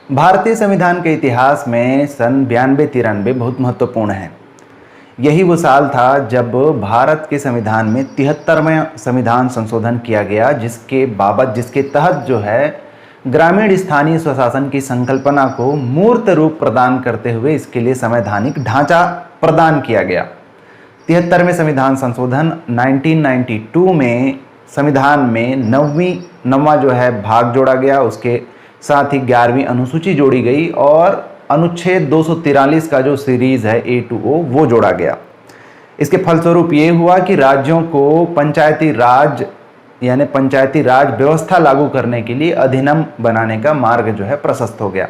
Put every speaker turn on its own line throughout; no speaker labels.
भारतीय संविधान के इतिहास में सन 92-93 बहुत महत्वपूर्ण है। यही वो साल था जब भारत के संविधान में 73वें संविधान संशोधन किया गया, जिसके तहत जो है ग्रामीण स्थानीय स्वशासन की संकल्पना को मूर्त रूप प्रदान करते हुए इसके लिए संवैधानिक ढांचा प्रदान किया गया। 73वें संविधान संशोधन 1992 में संविधान में नौवां जो है भाग जोड़ा गया, उसके साथ ही 11वीं अनुसूची जोड़ी गई और अनुच्छेद 243 का जो सीरीज है A to O वो जोड़ा गया। इसके फलस्वरूप ये हुआ कि राज्यों को पंचायती राज यानी पंचायती राज व्यवस्था लागू करने के लिए अधिनियम बनाने का मार्ग जो है प्रशस्त हो गया।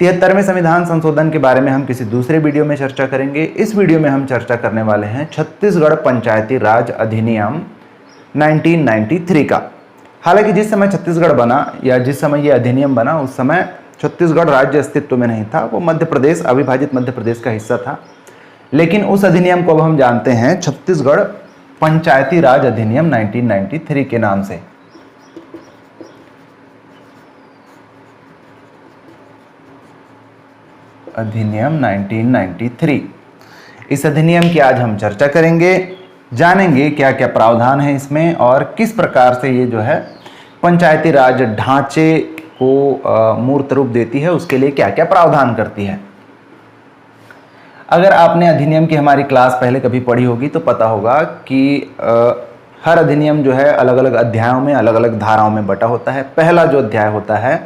73वें संविधान संशोधन के बारे में हम किसी दूसरे वीडियो में चर्चा करेंगे। इस वीडियो में हम चर्चा करने वाले हैं छत्तीसगढ़ पंचायती राज अधिनियम 1993 का। हालांकि जिस समय छत्तीसगढ़ बना या जिस समय ये अधिनियम बना उस समय छत्तीसगढ़ राज्य अस्तित्व में नहीं था, वो मध्य प्रदेश, अविभाजित मध्य प्रदेश का हिस्सा था। लेकिन उस अधिनियम को अब हम जानते हैं छत्तीसगढ़ पंचायती राज अधिनियम 1993 के नाम से। अधिनियम 1993, इस अधिनियम की आज हम चर्चा करेंगे, जानेंगे क्या क्या प्रावधान है इसमें और किस प्रकार से ये जो है पंचायती राज ढांचे को मूर्त रूप देती है, उसके लिए क्या क्या प्रावधान करती है। अगर आपने अधिनियम की हमारी क्लास पहले कभी पढ़ी होगी तो पता होगा कि हर अधिनियम जो है अलग अलग अध्यायों में, अलग अलग धाराओं में बटा होता है। पहला जो अध्याय होता है,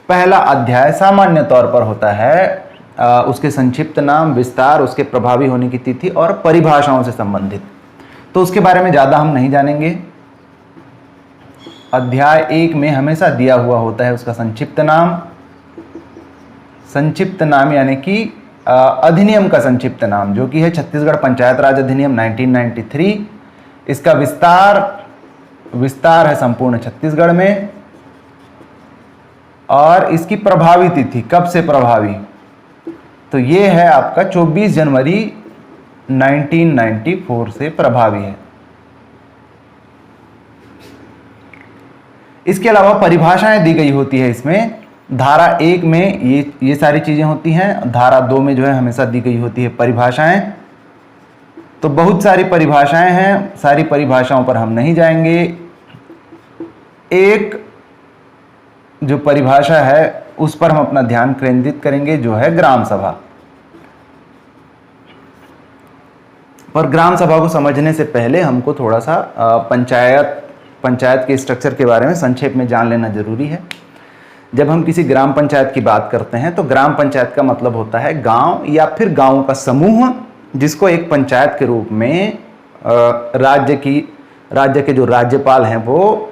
पहला अध्याय सामान्य तौर पर होता है उसके संक्षिप्त नाम, विस्तार, उसके प्रभावी होने की तिथि और परिभाषाओं से संबंधित, तो उसके बारे में ज़्यादा हम नहीं जानेंगे। अध्याय 1 में हमेशा दिया हुआ होता है उसका संक्षिप्त नाम यानी कि अधिनियम का संक्षिप्त नाम, जो कि है छत्तीसगढ़ पंचायत राज अधिनियम 1993। इसका विस्तार है संपूर्ण छत्तीसगढ़ में और इसकी प्रभावी तिथि कब से प्रभावी, तो ये है आपका 24 जनवरी 1994 से प्रभावी है। इसके अलावा परिभाषाएं दी गई होती है इसमें। धारा 1 में ये सारी चीजें होती हैं, धारा 2 में जो है हमेशा दी गई होती है परिभाषाएं। तो बहुत सारी परिभाषाएं हैं, सारी परिभाषाओं पर हम नहीं जाएंगे। एक जो परिभाषा है उस पर हम अपना ध्यान केंद्रित करेंगे, जो है ग्राम सभा। पर ग्राम सभा को समझने से पहले हमको थोड़ा सा पंचायत के स्ट्रक्चर के बारे में संक्षेप में जान लेना जरूरी है। जब हम किसी ग्राम पंचायत की बात करते हैं तो ग्राम पंचायत का मतलब होता है गांव या फिर गांव का समूह, जिसको एक पंचायत के रूप में राज्य के जो राज्यपाल हैं वो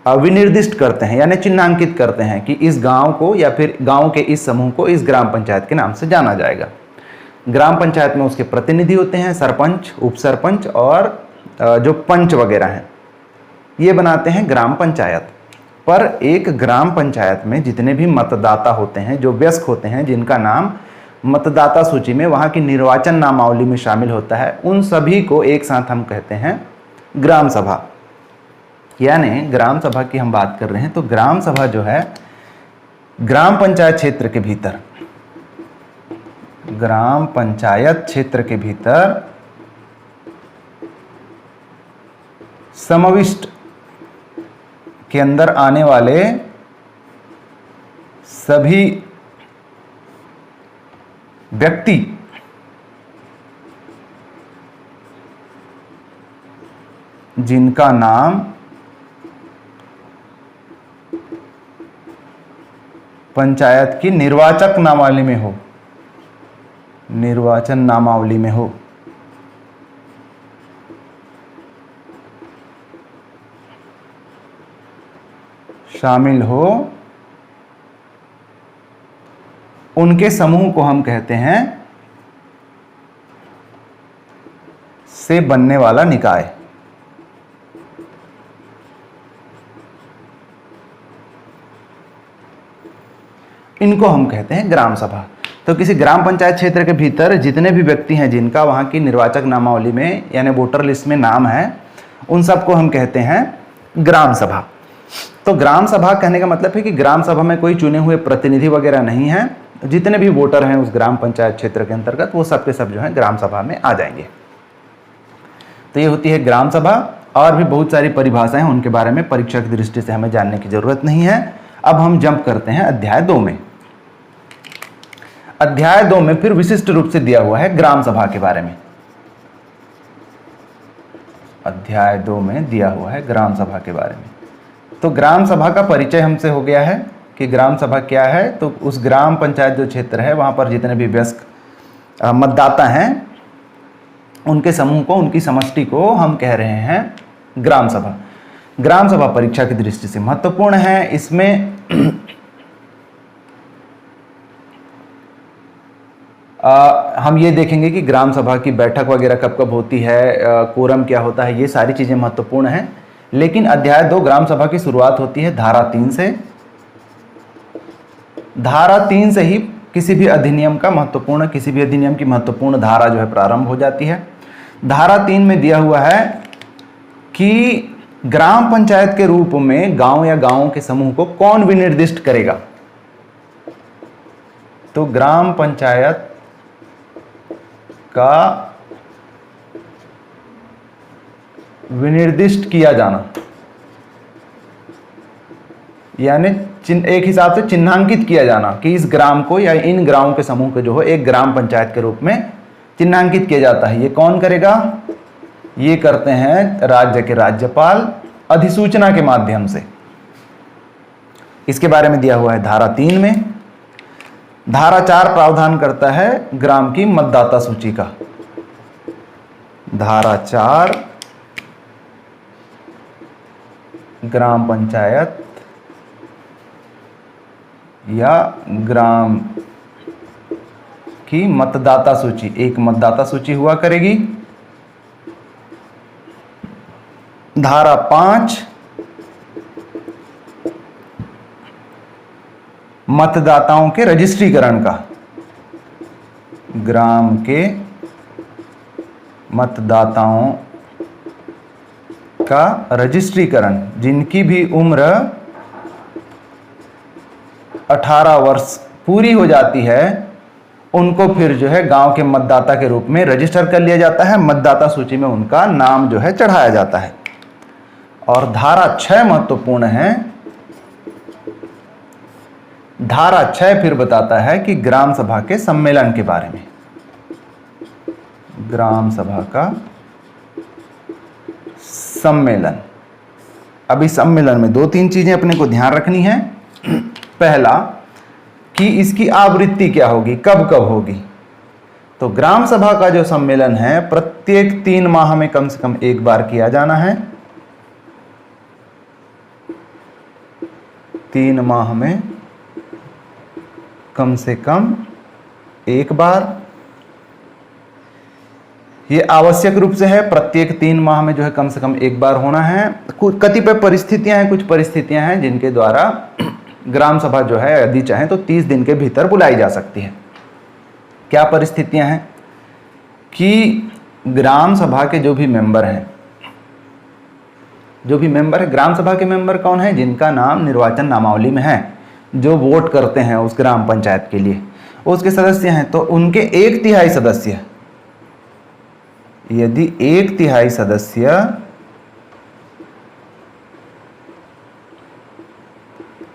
विनिर्दिष्ट करते हैं, यानी चिन्हांकित करते हैं कि इस गांव को या फिर गांव के इस समूह को इस ग्राम पंचायत के नाम से जाना जाएगा। ग्राम पंचायत में उसके प्रतिनिधि होते हैं, सरपंच, उप सरपंच और जो पंच वगैरह हैं, ये बनाते हैं ग्राम पंचायत। पर एक ग्राम पंचायत में जितने भी मतदाता होते हैं, जो वयस्क होते हैं, जिनका नाम मतदाता सूची में वहाँ की निर्वाचन नामावली में शामिल होता है, उन सभी को एक साथ हम कहते हैं ग्राम सभा। यानी ग्राम सभा की हम बात कर रहे हैं तो ग्राम सभा जो है ग्राम पंचायत क्षेत्र के भीतर, ग्राम पंचायत क्षेत्र के भीतर समाविष्ट के अंदर आने वाले सभी व्यक्ति जिनका नाम पंचायत की निर्वाचन नामावली में हो, शामिल हो, उनके समूह को हम कहते हैं से बनने वाला निकाय। इनको हम कहते हैं ग्राम सभा। तो किसी ग्राम पंचायत क्षेत्र के भीतर जितने भी व्यक्ति हैं जिनका वहाँ की निर्वाचक नामावली में यानी वोटर लिस्ट में नाम है, उन सबको हम कहते हैं ग्राम सभा। तो ग्राम सभा कहने का मतलब है कि ग्राम सभा में कोई चुने हुए प्रतिनिधि वगैरह नहीं है, जितने भी वोटर हैं उस ग्राम पंचायत क्षेत्र के अंतर्गत वो सब के सब जो है ग्राम सभा में आ जाएंगे। तो ये होती है ग्राम सभा। और भी बहुत सारी परिभाषाएं हैं, उनके बारे में परीक्षा की दृष्टि से हमें जानने की जरूरत नहीं है। अब हम जंप करते हैं अध्याय 2 में। अध्याय 2 में फिर विशिष्ट रूप से दिया हुआ है ग्राम सभा के बारे में। अध्याय 2 में दिया हुआ है ग्राम सभा के बारे में। तो ग्राम सभा का परिचय हमसे हो गया है कि ग्राम सभा क्या है। तो उस ग्राम पंचायत जो क्षेत्र है वहाँ पर जितने भी वयस्क मतदाता हैं उनके समूह को, उनकी समष्टि को हम कह रहे हैं ग्राम सभा। ग्राम सभा परीक्षा की दृष्टि से महत्वपूर्ण है। इसमें हम ये देखेंगे कि ग्राम सभा की बैठक वगैरह कब कब होती है, कोरम क्या होता है, ये सारी चीज़ें महत्वपूर्ण हैं। लेकिन अध्याय 2 ग्राम सभा की शुरुआत होती है धारा 3 से। धारा 3 से ही किसी भी अधिनियम की महत्वपूर्ण धारा जो है प्रारंभ हो जाती है। धारा 3 में दिया हुआ है कि ग्राम पंचायत के रूप में गांव या गांवों के समूह को कौन विनिर्दिष्ट करेगा। तो ग्राम पंचायत का विनिर्दिष्ट किया जाना, यानी एक हिसाब से चिन्हांकित किया जाना कि इस ग्राम को या इन ग्रामों के समूह को जो है एक ग्राम पंचायत के रूप में चिन्हांकित किया जाता है। ये कौन करेगा? ये करते हैं राज्य के राज्यपाल अधिसूचना के माध्यम से। इसके बारे में दिया हुआ है धारा 3 में। धारा 4 प्रावधान करता है ग्राम की मतदाता सूची का। धारा 4 ग्राम पंचायत या ग्राम की मतदाता सूची, एक मतदाता सूची हुआ करेगी। धारा 5 मतदाताओं के रजिस्ट्रीकरण का, ग्राम के मतदाताओं का रजिस्ट्रीकरण, जिनकी भी उम्र 18 वर्ष पूरी हो जाती है उनको फिर जो है गांव के मतदाता के रूप में रजिस्टर कर लिया जाता है, मतदाता सूची में उनका नाम जो है चढ़ाया जाता है। और धारा 6 महत्वपूर्ण है। धारा 6 फिर बताता है कि ग्राम सभा के सम्मेलन के बारे में। ग्राम सभा का सम्मेलन। अभी सम्मेलन में 2-3 चीजें अपने को ध्यान रखनी है। पहला कि इसकी आवृत्ति क्या होगी, कब कब होगी। तो ग्राम सभा का जो सम्मेलन है प्रत्येक 3 माह में कम से कम एक बार किया जाना है। 3 माह में कम से कम एक बार। ये आवश्यक रूप से है, प्रत्येक 3 माह में जो है कम से कम एक बार होना है। कतिपय परिस्थितियां हैं, कुछ परिस्थितियां हैं जिनके द्वारा ग्राम सभा जो है यदि चाहें तो 30 दिन के भीतर बुलाई जा सकती है। क्या परिस्थितियां हैं कि ग्राम सभा के जो भी मेंबर हैं, ग्राम सभा के मेंबर कौन है? जिनका नाम निर्वाचन नामावली में है, जो वोट करते हैं उस ग्राम पंचायत के लिए, उसके सदस्य हैं। तो उनके 1/3 सदस्य, यदि 1/3 सदस्य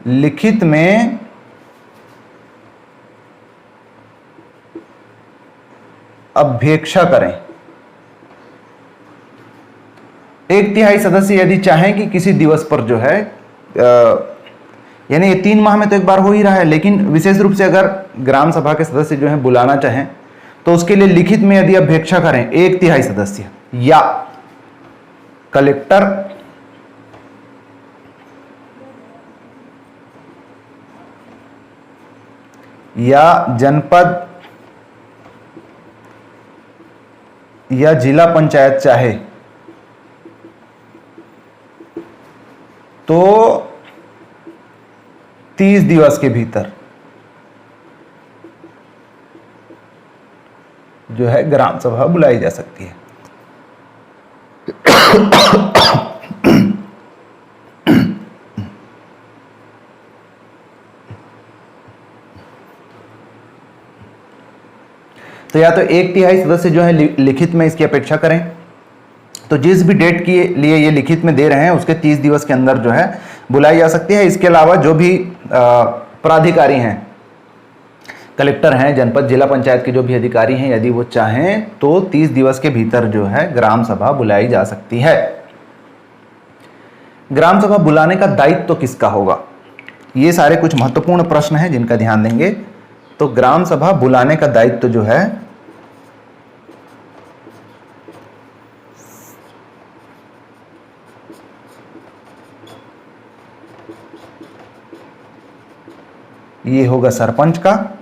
लिखित में अभ्यक्षा करें, 1/3 सदस्य यदि चाहें कि किसी दिवस पर जो है यानी ये 3 माह में तो एक बार हो ही रहा है, लेकिन विशेष रूप से अगर ग्राम सभा के सदस्य जो है बुलाना चाहें तो उसके लिए लिखित में यदि अभ्यक्षा करें 1/3 सदस्य, या कलेक्टर या जनपद या जिला पंचायत चाहे तो 30 दिवस के भीतर जो है ग्राम सभा बुलाई जा सकती है। तो या तो 1/3 सदस्य जो है लिखित में इसकी अपेक्षा करें, तो जिस भी डेट के लिए ये लिखित में दे रहे हैं उसके 30 दिवस के अंदर जो है बुलाई जा सकती है। इसके अलावा जो भी प्राधिकारी हैं, कलेक्टर हैं, जनपद जिला पंचायत के जो भी अधिकारी हैं, यदि वो चाहें तो 30 दिवस के भीतर जो है ग्राम सभा बुलाई जा सकती है। ग्राम सभा बुलाने का दायित्व तो किसका होगा, ये सारे कुछ महत्वपूर्ण प्रश्न हैं जिनका ध्यान देंगे। तो ग्राम सभा बुलाने का दायित्व जो है ये होगा सरपंच का।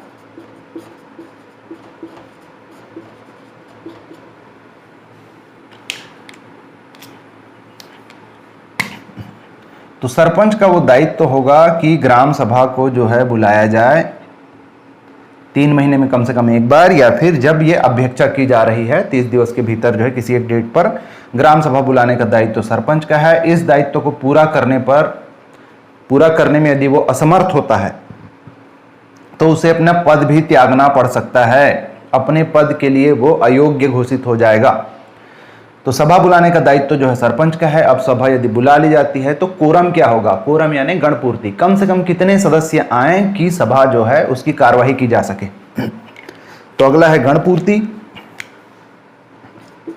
तो सरपंच का वो दायित्व होगा कि ग्राम सभा को जो है बुलाया जाए 3 महीने में कम से कम एक बार, या फिर जब ये अभ्यक्षा की जा रही है 30 दिवस के भीतर जो है किसी एक डेट पर ग्राम सभा बुलाने का दायित्व सरपंच का है। इस दायित्व को पूरा करने में यदि वो असमर्थ होता है तो उसे अपना पद भी त्यागना पड़ सकता है, अपने पद के लिए वो अयोग्य घोषित हो जाएगा। तो सभा बुलाने का दायित्व जो है सरपंच का है। अब सभा यदि बुला ली जाती है तो कोरम क्या होगा, कोरम यानी गणपूर्ति, कम से कम कितने सदस्य आए कि सभा जो है उसकी कार्यवाही की जा सके। तो अगला है गणपूर्ति,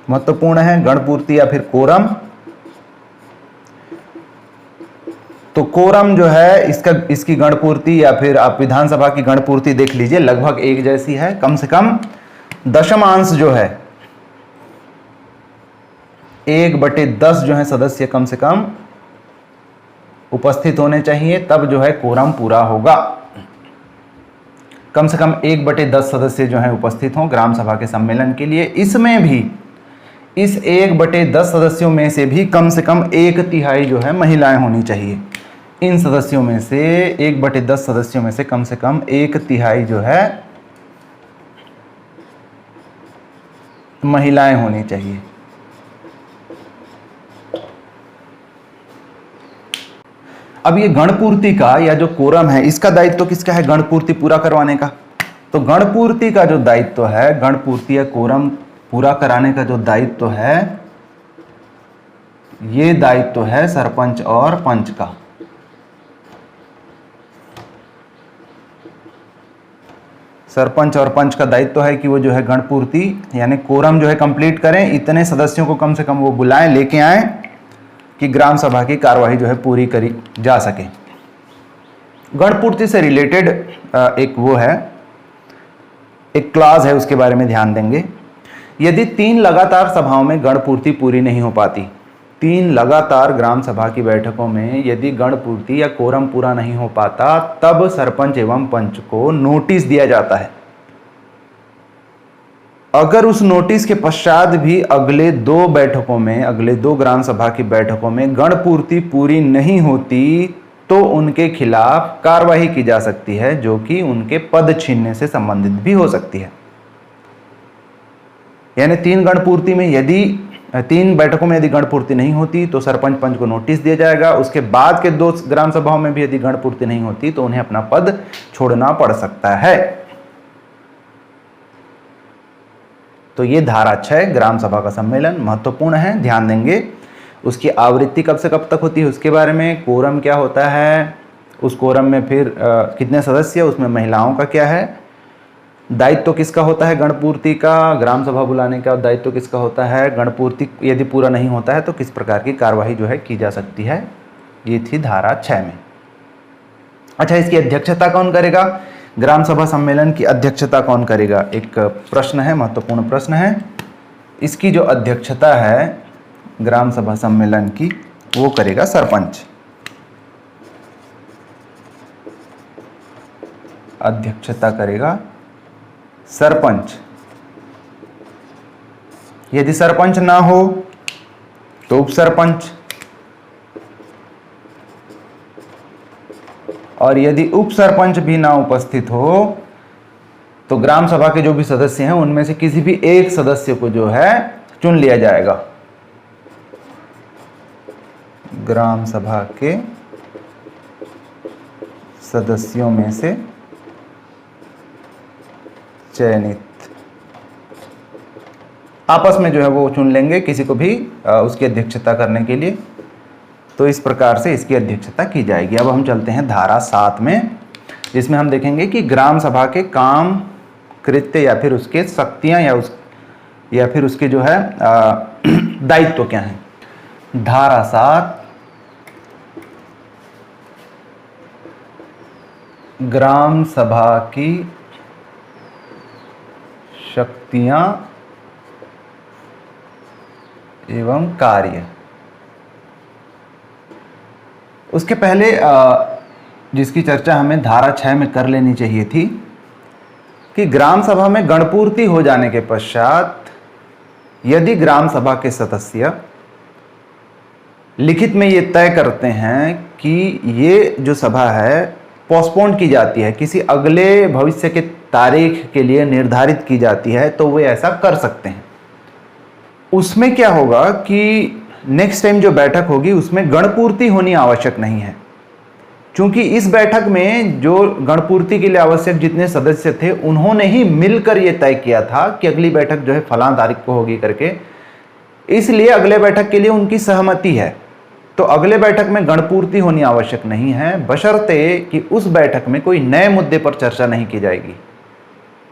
महत्वपूर्ण है गणपूर्ति या फिर कोरम। तो कोरम जो है इसकी गणपूर्ति या फिर आप विधानसभा की गणपूर्ति देख लीजिए, लगभग एक जैसी है। कम से कम दशमांश जो है 1/10 जो है सदस्य कम से कम उपस्थित होने चाहिए, तब जो है कोरम पूरा होगा। कम से कम 1/10 सदस्य जो है उपस्थित हों ग्राम सभा के सम्मेलन के लिए। इसमें भी इस 1/10 सदस्यों में से भी कम से कम 1/3 जो है महिलाएं होनी चाहिए। इन सदस्यों में से 1/10 सदस्यों में से कम 1/3 जो है महिलाएं होनी चाहिए। अब ये गणपूर्ति का या जो कोरम है इसका दायित्व किसका है, गणपूर्ति पूरा करवाने का। तो गणपूर्ति का जो दायित्व है, गणपूर्ति या कोरम पूरा कराने का जो दायित्व है, ये दायित्व है सरपंच और पंच का। सरपंच और पंच का दायित्व है कि वो जो है गणपूर्ति यानी कोरम जो है कंप्लीट करें, इतने सदस्यों को कम से कम वो बुलाएं, लेके आए कि ग्राम सभा की कार्यवाही जो है पूरी करी जा सके। गणपूर्ति से रिलेटेड एक वो है, एक क्लाज है, उसके बारे में ध्यान देंगे। यदि 3 लगातार सभाओं में गणपूर्ति पूरी नहीं हो पाती, 3 लगातार ग्राम सभा की बैठकों में यदि गणपूर्ति या कोरम पूरा नहीं हो पाता, तब सरपंच एवं पंच को नोटिस दिया जाता है। अगर उस नोटिस के पश्चात भी अगले 2 बैठकों में, अगले 2 ग्राम सभा की बैठकों में गणपूर्ति पूरी नहीं होती, तो उनके खिलाफ कार्रवाई की जा सकती है, जो कि उनके पद छीनने से संबंधित भी हो सकती है। यानी 3 गणपूर्ति में यदि 3 बैठकों में यदि गणपूर्ति नहीं होती तो सरपंच पंच को नोटिस दिया जाएगा। उसके बाद के 2 ग्राम सभाओं में भी यदि गणपूर्ति नहीं होती तो उन्हें अपना पद छोड़ना पड़ सकता है। तो ये धारा 6 ग्राम सभा का सम्मेलन महत्वपूर्ण है, ध्यान देंगे। उसकी आवृत्ति कब से कब तक होती है उसके बारे में, कोरम क्या होता है, उस कोरम में फिर कितने सदस्य, उसमें महिलाओं का क्या है, दायित्व किसका होता है गणपूर्ति का, ग्राम सभा बुलाने का दायित्व किसका होता है, गणपूर्ति यदि पूरा नहीं होता है तो किस प्रकार की कार्यवाही जो है की जा सकती है। ये थी धारा 6 में। अच्छा, इसकी अध्यक्षता कौन करेगा, ग्राम सभा सम्मेलन की अध्यक्षता कौन करेगा, एक प्रश्न है, महत्वपूर्ण प्रश्न है। इसकी जो अध्यक्षता है ग्राम सभा सम्मेलन की, वो करेगा सरपंच। अध्यक्षता करेगा सरपंच। यदि सरपंच ना हो तो उप सरपंच, और यदि उप सरपंच भी ना उपस्थित हो तो ग्राम सभा के जो भी सदस्य हैं उनमें से किसी भी एक सदस्य को जो है चुन लिया जाएगा। ग्राम सभा के सदस्यों में से चयनित आपस में जो है वो चुन लेंगे किसी को भी उसकी अध्यक्षता करने के लिए। तो इस प्रकार से इसकी अध्यक्षता की जाएगी। अब हम चलते हैं धारा 7 में, जिसमें हम देखेंगे कि ग्राम सभा के काम, कृत्य या फिर उसके शक्तियां या फिर उसके जो है दायित्व क्या हैं। धारा 7, ग्राम सभा की शक्तियां एवं कार्य। उसके पहले जिसकी चर्चा हमें धारा 6 में कर लेनी चाहिए थी कि ग्राम सभा में गणपूर्ति हो जाने के पश्चात यदि ग्राम सभा के सदस्य लिखित में ये तय करते हैं कि ये जो सभा है पोस्टपोन की जाती है, किसी अगले भविष्य के तारीख के लिए निर्धारित की जाती है, तो वे ऐसा कर सकते हैं। उसमें क्या होगा कि नेक्स्ट टाइम जो बैठक होगी उसमें गणपूर्ति होनी आवश्यक नहीं है, क्योंकि इस बैठक में जो गणपूर्ति के लिए आवश्यक जितने सदस्य थे उन्होंने ही मिलकर यह तय किया था कि अगली बैठक जो है फलां तारीख को होगी करके, इसलिए अगले बैठक के लिए उनकी सहमति है। तो अगले बैठक में गणपूर्ति होनी आवश्यक नहीं है, बशर्ते कि उस बैठक में कोई नए मुद्दे पर चर्चा नहीं की जाएगी।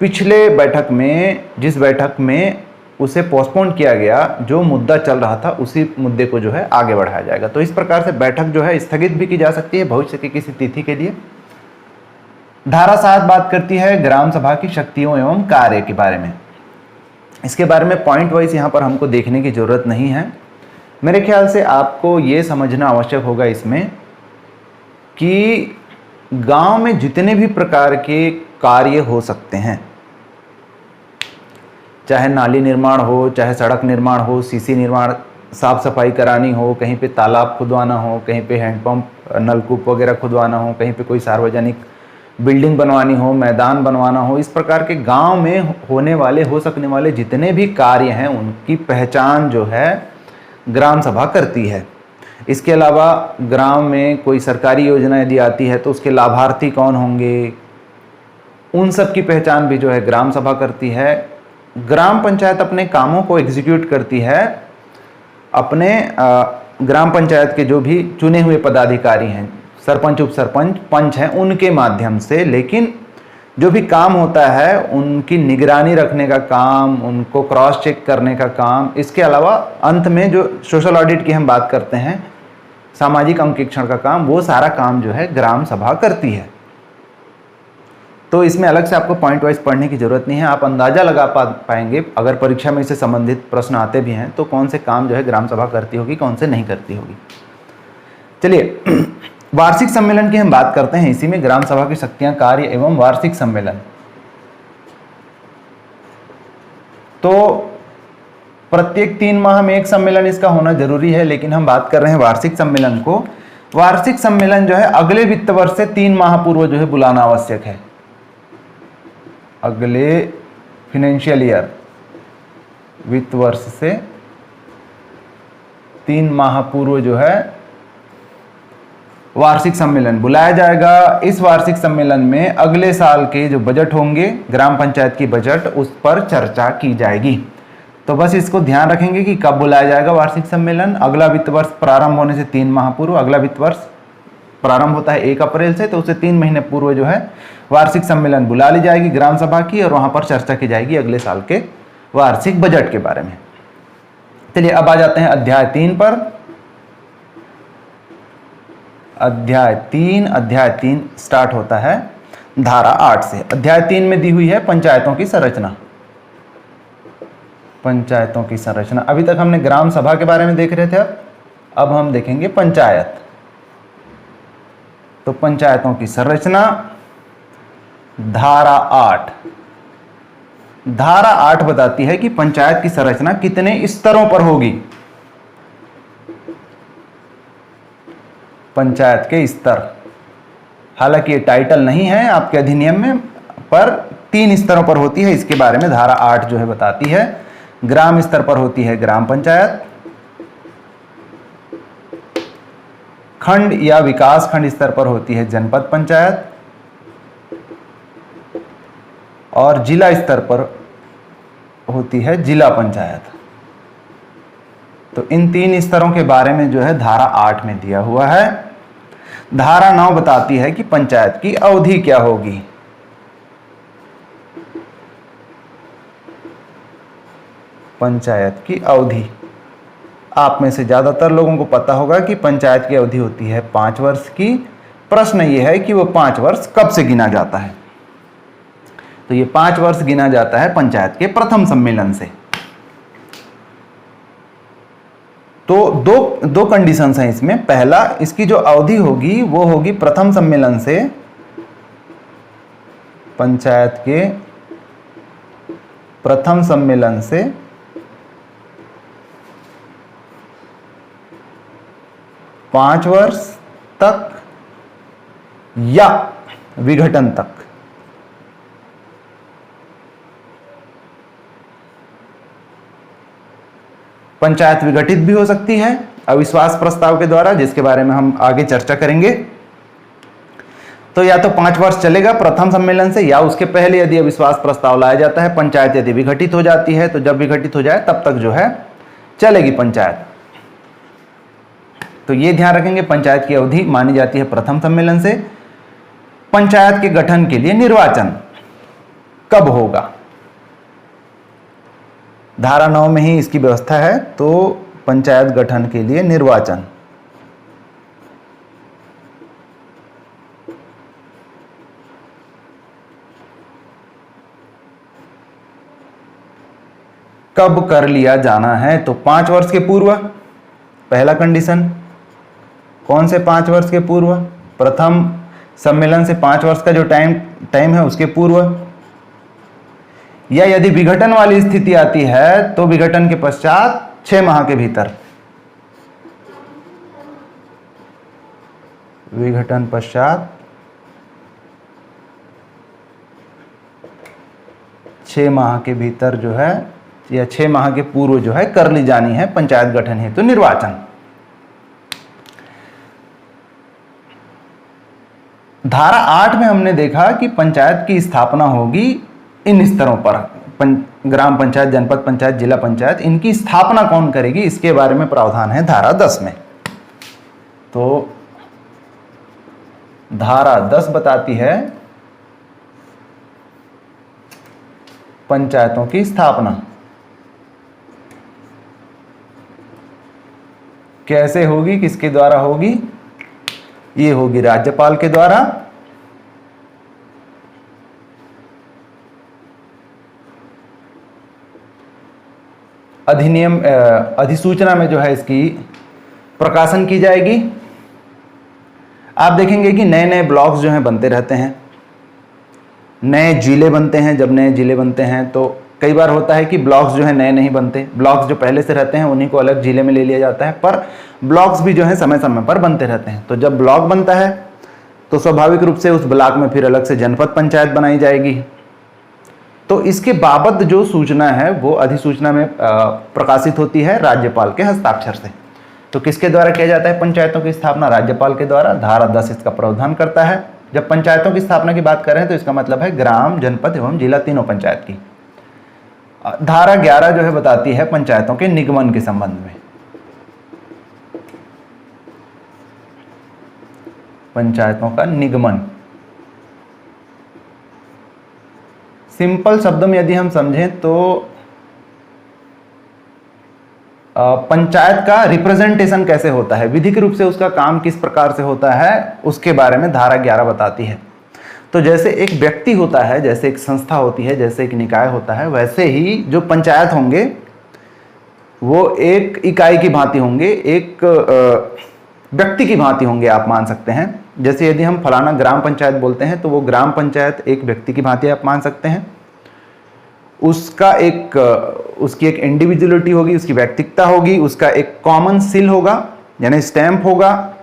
पिछले बैठक में जिस बैठक में उसे पोस्टपोन किया गया, जो मुद्दा चल रहा था उसी मुद्दे को जो है आगे बढ़ाया जाएगा। तो इस प्रकार से बैठक जो है स्थगित भी की जा सकती है भविष्य की किसी तिथि के लिए। धारा 7 बात करती है ग्राम सभा की शक्तियों एवं कार्य के बारे में। इसके बारे में पॉइंट वाइज यहाँ पर हमको देखने की जरूरत नहीं है। मेरे ख्याल से आपको ये समझना आवश्यक होगा इसमें कि गांव में जितने भी प्रकार के कार्य हो सकते हैं, चाहे नाली निर्माण हो, चाहे सड़क निर्माण हो, सीसी निर्माण, साफ सफाई करानी हो, कहीं पे तालाब खुदवाना हो, कहीं पे हैंडपंप नलकूप वगैरह खुदवाना हो, कहीं पे कोई सार्वजनिक बिल्डिंग बनवानी हो, मैदान बनवाना हो, इस प्रकार के गांव में होने वाले हो सकने वाले जितने भी कार्य हैं उनकी पहचान जो है ग्राम सभा करती है। इसके अलावा ग्राम में कोई सरकारी योजना यदि आती है तो उसके लाभार्थी कौन होंगे, उन सब की पहचान भी जो है ग्राम सभा करती है। ग्राम पंचायत अपने कामों को एग्जीक्यूट करती है अपने ग्राम पंचायत के जो भी चुने हुए पदाधिकारी हैं, सरपंच, उप सरपंच, पंच हैं, उनके माध्यम से। लेकिन जो भी काम होता है उनकी निगरानी रखने का काम, उनको क्रॉस चेक करने का काम, इसके अलावा अंत में जो सोशल ऑडिट की हम बात करते हैं, सामाजिक अंकेक्षण का काम, वो सारा काम जो है ग्राम सभा करती है। तो इसमें अलग से आपको पॉइंट वाइज पढ़ने की जरूरत नहीं है। आप अंदाजा लगा पाएंगे अगर परीक्षा में इससे संबंधित प्रश्न आते भी हैं तो कौन से काम जो है ग्राम सभा करती होगी, कौन से नहीं करती होगी। चलिए वार्षिक सम्मेलन की हम बात करते हैं। इसी में ग्राम सभा की शक्तियां, कार्य एवं वार्षिक सम्मेलन। तो प्रत्येक 3 माह में एक सम्मेलन इसका होना जरूरी है, लेकिन हम बात कर रहे हैं वार्षिक सम्मेलन को। वार्षिक सम्मेलन जो है अगले वित्त वर्ष से 3 माह पूर्व जो है बुलाना आवश्यक है। अगले फाइनेंशियल ईयर वित्त वर्ष से 3 माह पूर्व जो है वार्षिक सम्मेलन बुलाया जाएगा। इस वार्षिक सम्मेलन में अगले साल के जो बजट होंगे, ग्राम पंचायत की बजट, उस पर चर्चा की जाएगी। तो बस इसको ध्यान रखेंगे कि कब बुलाया जाएगा वार्षिक सम्मेलन। अगला वित्त वर्ष प्रारंभ होने से 3 माह पूर्व, अगला वित्त वर्ष प्रारंभ होता है 1 अप्रैल से, तो उससे 3 महीने पूर्व जो है वार्षिक सम्मेलन बुला ली जाएगी ग्राम सभा की, और वहां पर चर्चा की जाएगी अगले साल के वार्षिक बजट के बारे में। चलिए अब आ जाते हैं अध्याय 3 पर। अध्याय 3 स्टार्ट होता है धारा 8 से। अध्याय 3 में दी हुई है पंचायतों की संरचना। पंचायतों की संरचना, अभी तक हमने ग्राम सभा के बारे में देख रहे थे, अब हम देखेंगे पंचायत। तो पंचायतों की संरचना, धारा 8। धारा 8 बताती है कि पंचायत की संरचना कितने स्तरों पर होगी। पंचायत के स्तर, हालांकि ये टाइटल नहीं है आपके अधिनियम में, पर 3 स्तरों पर होती है। इसके बारे में धारा 8 जो है बताती है। ग्राम स्तर पर होती है ग्राम पंचायत, खंड या विकास खंड स्तर पर होती है जनपद पंचायत, और जिला स्तर पर होती है जिला पंचायत। तो इन 3 स्तरों के बारे में जो है धारा 8 में दिया हुआ है। धारा 9 बताती है कि पंचायत की अवधि क्या होगी। पंचायत की अवधि, आप में से ज्यादातर लोगों को पता होगा कि पंचायत की अवधि होती है 5 वर्ष की। प्रश्न यह है कि वो 5 वर्ष कब से गिना जाता है। तो ये 5 वर्ष गिना जाता है पंचायत के प्रथम सम्मेलन से। तो दो कंडीशंस हैं इसमें। पहला, इसकी जो अवधि होगी वो होगी प्रथम सम्मेलन से, पंचायत के प्रथम सम्मेलन से 5 वर्ष तक या विघटन तक। पंचायत विघटित भी हो सकती है अविश्वास प्रस्ताव के द्वारा, जिसके बारे में हम आगे चर्चा करेंगे। तो या तो 5 वर्ष चलेगा प्रथम सम्मेलन से, या उसके पहले यदि अविश्वास प्रस्ताव लाया जाता है, पंचायत यदि विघटित हो जाती है, तो जब विघटित हो जाए तब तक जो है चलेगी पंचायत। तो ये ध्यान रखेंगे, पंचायत की अवधि मानी जाती है प्रथम सम्मेलन से। पंचायत के गठन के लिए निर्वाचन कब होगा, धारा 9 में ही इसकी व्यवस्था है। तो पंचायत गठन के लिए निर्वाचन कब कर लिया जाना है, तो 5 वर्ष के पूर्व, पहला कंडीशन। कौन से 5 वर्ष के पूर्व? प्रथम सम्मेलन से 5 वर्ष का जो टाइम है उसके पूर्व। या यदि विघटन वाली स्थिति आती है तो विघटन के पश्चात 6 माह के भीतर। विघटन पश्चात 6 माह के भीतर जो है, या 6 माह के पूर्व जो है कर ली जानी है पंचायत गठन हेतु निर्वाचन। धारा 8 में हमने देखा कि पंचायत की स्थापना होगी इन स्तरों पर, ग्राम पंचायत, जनपद पंचायत, जिला पंचायत। इनकी स्थापना कौन करेगी, इसके बारे में प्रावधान है धारा 10 में। तो धारा 10 बताती है पंचायतों की स्थापना कैसे होगी, किसके द्वारा होगी। ये होगी राज्यपाल के द्वारा। अधिनियम अधिसूचना में जो है इसकी प्रकाशन की जाएगी। आप देखेंगे कि नए नए ब्लॉक्स जो हैं बनते रहते हैं, नए जिले बनते हैं। जब नए जिले बनते हैं तो कई बार होता है कि ब्लॉक्स जो है नए नहीं बनते, ब्लॉक्स जो पहले से रहते हैं उन्हीं को अलग जिले में ले लिया जाता है, पर ब्लॉक्स भी जो है समय समय पर बनते रहते हैं। तो जब ब्लॉक बनता है तो स्वाभाविक रूप से उस ब्लॉक में फिर अलग से जनपद पंचायत बनाई जाएगी। तो इसके बाबत जो सूचना है वो अधिसूचना में प्रकाशित होती है राज्यपाल के हस्ताक्षर से। तो किसके द्वारा किया जाता है पंचायतों की स्थापना? राज्यपाल के द्वारा। धारा 10 इसका प्रावधान करता है। जब पंचायतों की स्थापना की बात कर रहे हैं तो इसका मतलब है ग्राम, जनपद एवं जिला तीनों पंचायत की। धारा 11 जो है बताती है पंचायतों के निगमन के संबंध में। पंचायतों का निगमन, सिंपल शब्दों में यदि हम समझें तो पंचायत का रिप्रेजेंटेशन कैसे होता है, विधिक रूप से उसका काम किस प्रकार से होता है, उसके बारे में धारा 11 बताती है। तो जैसे एक व्यक्ति होता है, जैसे एक संस्था होती है, जैसे एक निकाय होता है, वैसे ही जो पंचायत होंगे वो एक इकाई की भांति होंगे, एक व्यक्ति की भांति होंगे, आप मान सकते हैं। जैसे यदि हम फलाना ग्राम पंचायत बोलते हैं तो वो ग्राम पंचायत एक व्यक्ति की भांति आप मान सकते हैं। उसका उसकी एक इंडिविजुअलिटी होगी, उसकी व्यक्तिकता होगी, उसका एक कॉमन सील होगा यानी स्टैंप होगा।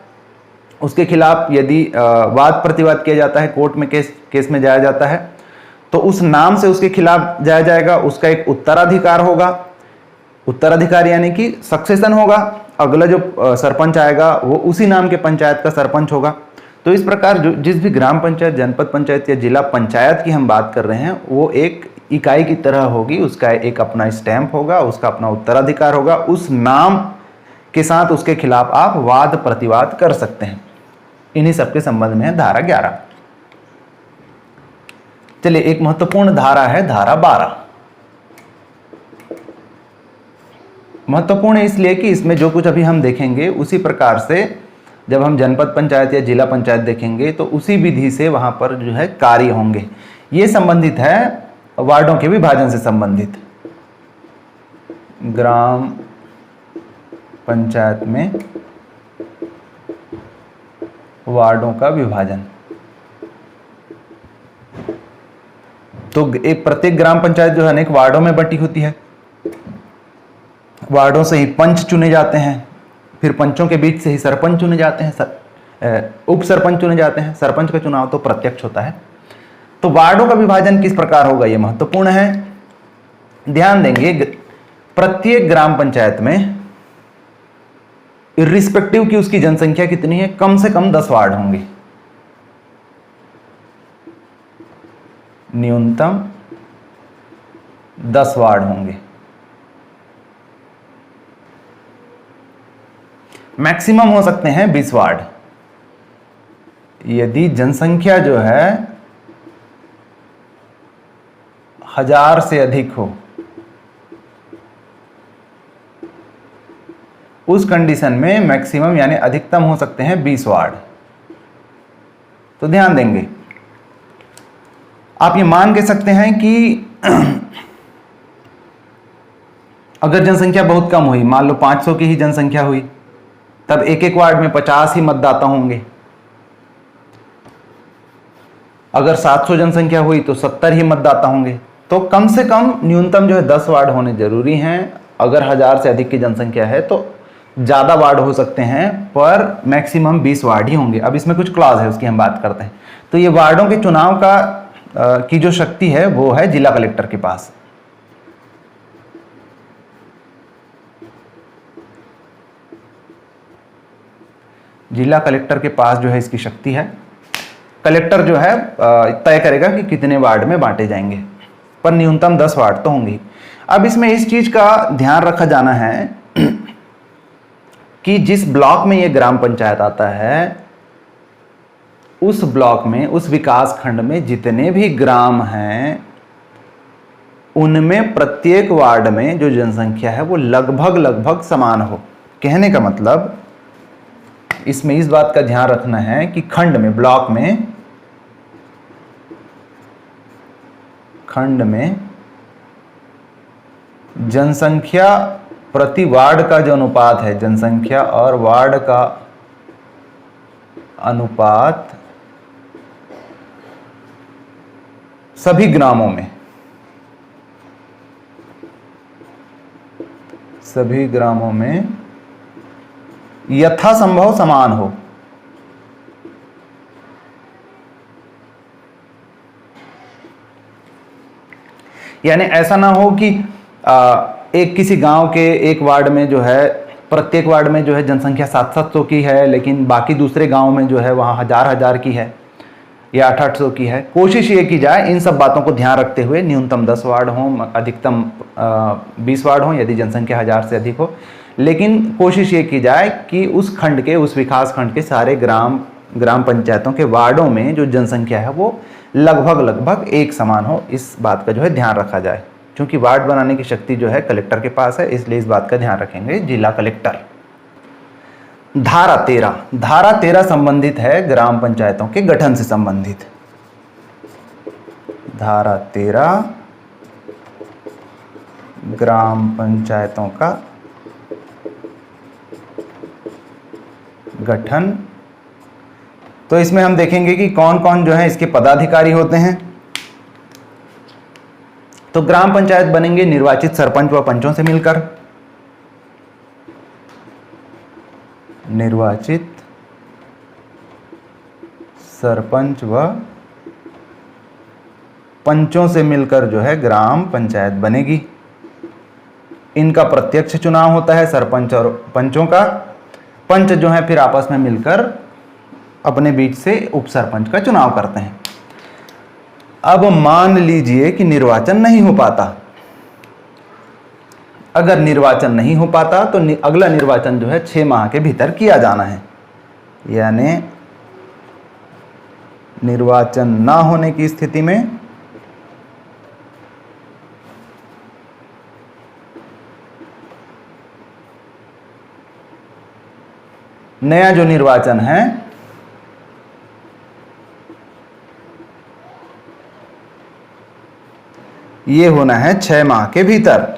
उसके खिलाफ यदि वाद प्रतिवाद किया जाता है, कोर्ट में केस में जाया जाता है तो उस नाम से उसके खिलाफ जाया जाएगा। उसका एक उत्तराधिकार होगा, उत्तराधिकार यानी कि सक्सेशन होगा। अगला जो सरपंच आएगा वो उसी नाम के पंचायत का सरपंच होगा। तो इस प्रकार जो जिस भी ग्राम पंचायत, जनपद पंचायत या जिला पंचायत की हम बात कर रहे हैं वो एक इकाई की तरह होगी, उसका एक अपना स्टैंप होगा, उसका अपना उत्तराधिकार होगा, उस नाम के साथ उसके खिलाफ आप वाद प्रतिवाद कर सकते हैं। इन्हीं सबके संबंध में है धारा 11। चलिए, एक महत्वपूर्ण धारा है धारा 12। महत्वपूर्ण है इसलिए कि इसमें जो कुछ अभी हम देखेंगे उसी प्रकार से जब हम जनपद पंचायत या जिला पंचायत देखेंगे तो उसी विधि से वहां पर जो है कार्य होंगे। ये संबंधित है वार्डों के विभाजन से संबंधित। ग्राम पंचायत में वार्डों का विभाजन। तो एक प्रत्येक ग्राम पंचायत जो है अनेक वार्डों में बटी होती है। वार्डों से ही पंच चुने जाते हैं, फिर पंचों के बीच से ही सरपंच चुने जाते हैं, उप सरपंच चुने जाते हैं। सरपंच का चुनाव तो प्रत्यक्ष होता है। तो वार्डों का विभाजन किस प्रकार होगा, यह महत्वपूर्ण है। ध्यान देंगे, प्रत्येक ग्राम पंचायत में इर्रिस्पेक्टिव की उसकी जनसंख्या कितनी है, कम से कम 10 वार्ड होंगे, न्यूनतम 10 वार्ड होंगे। मैक्सिमम हो सकते हैं 20 वार्ड। यदि जनसंख्या जो है 1000 से अधिक हो, उस कंडीशन में मैक्सिमम यानी अधिकतम हो सकते हैं 20 वार्ड। तो ध्यान देंगे, आप ये मान के सकते हैं कि अगर जनसंख्या बहुत कम हुई, मान लो 500 की ही जनसंख्या हुई, तब एक एक वार्ड में 50 ही मतदाता होंगे। अगर 700 जनसंख्या हुई तो 70 ही मतदाता होंगे। तो कम से कम न्यूनतम जो है 10 वार्ड होने जरूरी हैं। अगर 1000 से अधिक की जनसंख्या है तो ज़्यादा वार्ड हो सकते हैं, पर मैक्सिमम 20 वार्ड ही होंगे। अब इसमें कुछ क्लॉज है, उसकी हम बात करते हैं। तो ये वार्डों के चुनाव की जो शक्ति है वो है जिला कलेक्टर के पास। जिला कलेक्टर के पास जो है इसकी शक्ति है। कलेक्टर जो है तय करेगा कि कितने वार्ड में बांटे जाएंगे, पर न्यूनतम 10 वार्ड तो होंगे। अब इसमें इस चीज का ध्यान रखा जाना है कि जिस ब्लॉक में ये ग्राम पंचायत आता है, उस ब्लॉक में, उस विकास खंड में जितने भी ग्राम हैं, उनमें प्रत्येक वार्ड में जो जनसंख्या है वो लगभग समान हो। कहने का मतलब इसमें इस बात का ध्यान रखना है कि खंड में, ब्लॉक में, खंड में जनसंख्या प्रति वार्ड का जो अनुपात है, जनसंख्या और वार्ड का अनुपात सभी ग्रामों में, सभी ग्रामों में यथासंभव समान हो। यानी ऐसा ना हो कि एक किसी गांव के एक वार्ड में जो है, प्रत्येक वार्ड में जो है जनसंख्या 700 की है, लेकिन बाकी दूसरे गांव में जो है वहाँ 1000 की है या 800 की है। कोशिश ये की जाए इन सब बातों को ध्यान रखते हुए न्यूनतम 10 वार्ड हों, अधिकतम 20 वार्ड हों यदि जनसंख्या 1000 से अधिक हो। लेकिन कोशिश ये की जाए कि उस खंड के, उस विकास खंड के सारे ग्राम पंचायतों के वार्डों में जो जनसंख्या है वो लगभग एक समान हो। इस बात का जो है ध्यान रखा जाए। क्योंकि वार्ड बनाने की शक्ति जो है कलेक्टर के पास है, इसलिए इस बात का ध्यान रखेंगे जिला कलेक्टर। धारा 13 संबंधित है ग्राम पंचायतों के गठन से संबंधित। धारा 13 ग्राम पंचायतों का गठन। तो इसमें हम देखेंगे कि कौन कौन जो है इसके पदाधिकारी होते हैं। तो ग्राम पंचायत बनेंगे निर्वाचित सरपंच व पंचों से मिलकर। निर्वाचित सरपंच व पंचों से मिलकर जो है ग्राम पंचायत बनेगी। इनका प्रत्यक्ष चुनाव होता है सरपंच और पंचों का। पंच जो है फिर आपस में मिलकर अपने बीच से उप सरपंच का चुनाव करते हैं। अब मान लीजिए कि निर्वाचन नहीं हो पाता। अगर निर्वाचन नहीं हो पाता तो अगला निर्वाचन जो है 6 माह के भीतर किया जाना है। यानी निर्वाचन ना होने की स्थिति में नया जो निर्वाचन है ये होना है 6 माह के भीतर।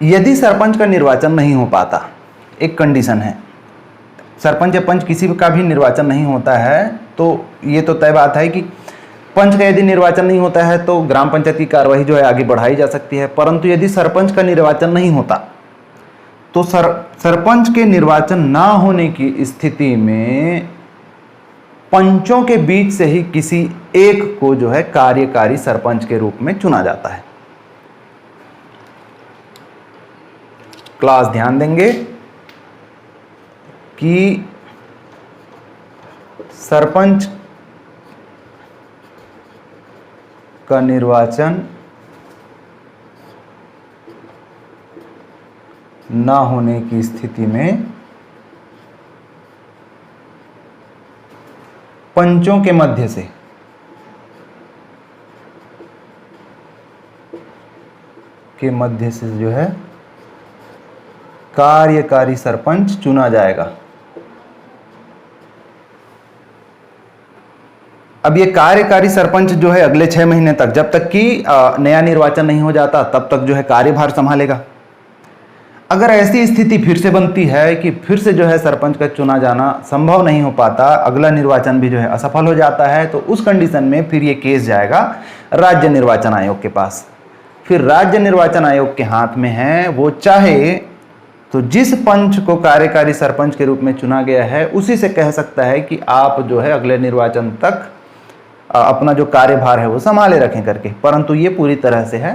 यदि सरपंच का निर्वाचन नहीं हो पाता, एक कंडीशन है, सरपंच या पंच किसी का भी निर्वाचन नहीं होता है, तो ये तो तय बात है कि पंच का यदि निर्वाचन नहीं होता है तो ग्राम पंचायत की कार्यवाही जो है आगे बढ़ाई जा सकती है। परंतु यदि सरपंच का निर्वाचन नहीं होता तो सरपंच के निर्वाचन ना होने की स्थिति में पंचों के बीच से ही किसी एक को जो है कार्यकारी सरपंच के रूप में चुना जाता है। क्लास ध्यान देंगे कि सरपंच का निर्वाचन ना होने की स्थिति में पंचों के मध्य से जो है कार्यकारी सरपंच चुना जाएगा। अब ये कार्यकारी सरपंच जो है अगले 6 महीने तक, जब तक कि नया निर्वाचन नहीं हो जाता तब तक जो है कार्यभार संभालेगा। अगर ऐसी स्थिति फिर से बनती है कि फिर से जो है सरपंच का चुना जाना संभव नहीं हो पाता, अगला निर्वाचन भी जो है असफल हो जाता है, तो उस कंडीशन में फिर ये केस जाएगा राज्य निर्वाचन आयोग के पास। फिर राज्य निर्वाचन आयोग के हाथ में है, वो चाहे तो जिस पंच को कार्यकारी सरपंच के रूप में चुना गया है उसी से कह सकता है कि आप जो है अगले निर्वाचन तक अपना जो कार्यभार है वो संभाले रखें करके, परंतु ये पूरी तरह से है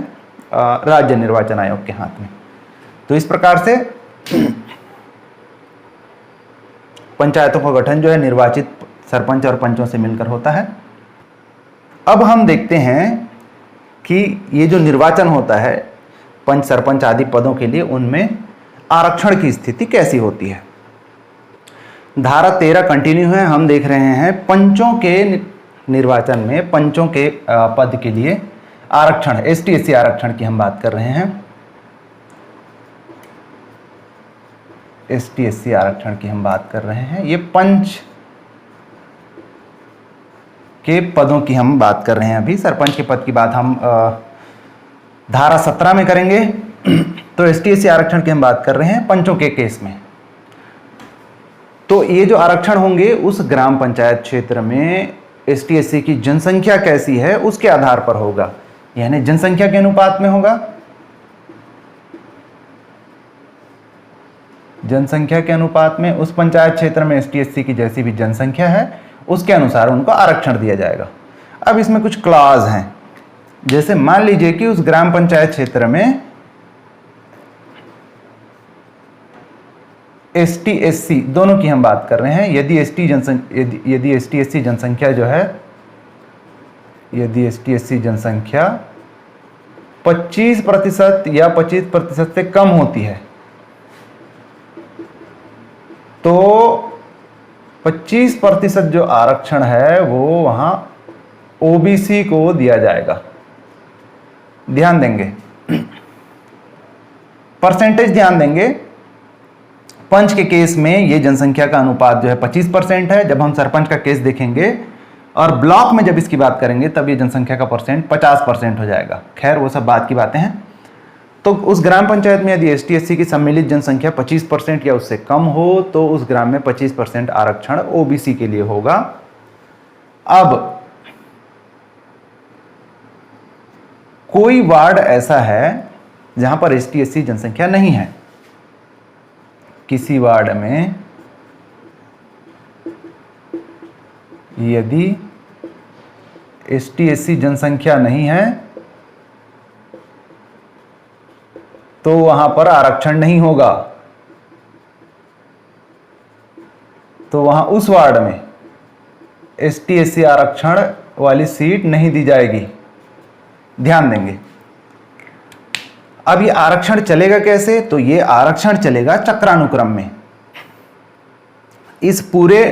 राज्य निर्वाचन आयोग के हाथ में। तो इस प्रकार से पंचायतों का गठन जो है निर्वाचित सरपंच और पंचों से मिलकर होता है। अब हम देखते हैं कि ये जो निर्वाचन होता है पंच सरपंच आदि पदों के लिए, उनमें आरक्षण की स्थिति कैसी होती है। धारा 13 कंटिन्यू है। हम देख रहे हैं पंचों के निर्वाचन में पंचों के पद के लिए आरक्षण, ST/SC आरक्षण की हम बात कर रहे हैं। ST/SC आरक्षण की हम बात कर रहे हैं। ये पंच के पदों की हम बात कर रहे हैं। अभी सरपंच के पद की बात हम धारा 17 में करेंगे। तो ST/SC आरक्षण की हम बात कर रहे हैं पंचों के केस में। तो ये जो आरक्षण होंगे उस ग्राम पंचायत क्षेत्र में ST/SC की जनसंख्या कैसी है उसके आधार पर होगा, यानी जनसंख्या के अनुपात में होगा। जनसंख्या के अनुपात में उस पंचायत क्षेत्र में ST/SC की जैसी भी जनसंख्या है उसके अनुसार उनको आरक्षण दिया जाएगा। अब इसमें कुछ क्लॉज हैं, जैसे मान लीजिए कि उस ग्राम पंचायत क्षेत्र में ST/SC दोनों की हम बात कर रहे हैं। यदि ST/SC जनसंख्या जो है, यदि ST/SC जनसंख्या 25% या 25% से कम होती है तो 25% जो आरक्षण है वो वहां OBC को दिया जाएगा। ध्यान देंगे, परसेंटेज ध्यान देंगे। पंच के केस में ये जनसंख्या का अनुपात जो है 25% है। जब हम सरपंच का केस देखेंगे और ब्लॉक में जब इसकी बात करेंगे तब ये जनसंख्या का परसेंट 50% हो जाएगा। खैर वो सब बात की बातें हैं। तो उस ग्राम पंचायत में यदि ST/SC की सम्मिलित जनसंख्या 25% या उससे कम हो तो उस ग्राम में 25% आरक्षण OBC के लिए होगा। अब कोई वार्ड ऐसा है जहां पर ST/SC जनसंख्या नहीं है, किसी वार्ड में यदि ST/SC जनसंख्या नहीं है तो वहां पर आरक्षण नहीं होगा, तो वहां उस वार्ड में एसटी एससी आरक्षण वाली सीट नहीं दी जाएगी। ध्यान देंगे। अब ये आरक्षण चलेगा कैसे? तो ये आरक्षण चलेगा चक्रानुक्रम में। इस पूरे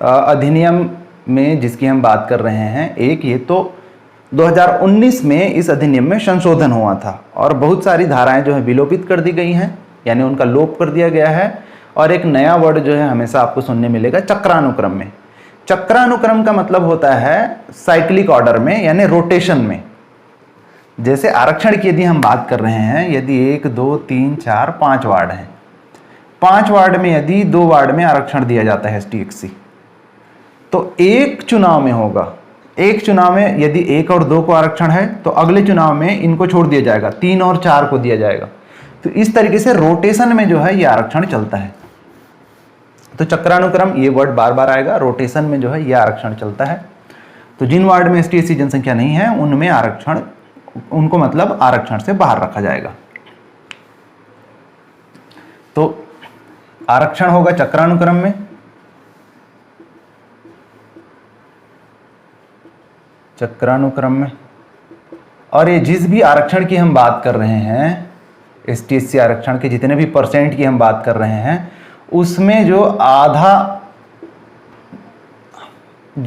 अधिनियम में जिसकी हम बात कर रहे हैं, एक ये तो 2019 में इस अधिनियम में संशोधन हुआ था और बहुत सारी धाराएं जो है विलोपित कर दी गई हैं, यानी उनका लोप कर दिया गया है। और एक नया वर्ड जो है हमेशा आपको सुनने मिलेगा चक्रानुक्रम में। चक्रानुक्रम का मतलब होता है साइक्लिक ऑर्डर में, यानी रोटेशन में। जैसे आरक्षण की यदि हम बात कर रहे हैं, यदि 1 2 3 4 5 वार्ड हैं, 5 वार्ड में यदि 2 वार्ड में आरक्षण दिया जाता है एसटी एससी, तो एक चुनाव में होगा, एक चुनाव में यदि 1 और 2 को आरक्षण है तो अगले चुनाव में इनको छोड़ दिया जाएगा, 3 और 4 को दिया जाएगा। तो इस तरीके से रोटेशन में जो है ये आरक्षण चलता है। तो चक्रानुक्रम ये वर्ड बार बार आएगा, रोटेशन में जो है ये आरक्षण चलता है। तो जिन वार्ड में एसटी एससी जनसंख्या नहीं है उनमें आरक्षण, उनको मतलब आरक्षण से बाहर रखा जाएगा। तो आरक्षण होगा चक्रानुक्रम में, चक्रानुक्रम में। और ये जिस भी आरक्षण की हम बात कर रहे हैं, एसटी एससी आरक्षण के जितने भी परसेंट की हम बात कर रहे हैं, उसमें जो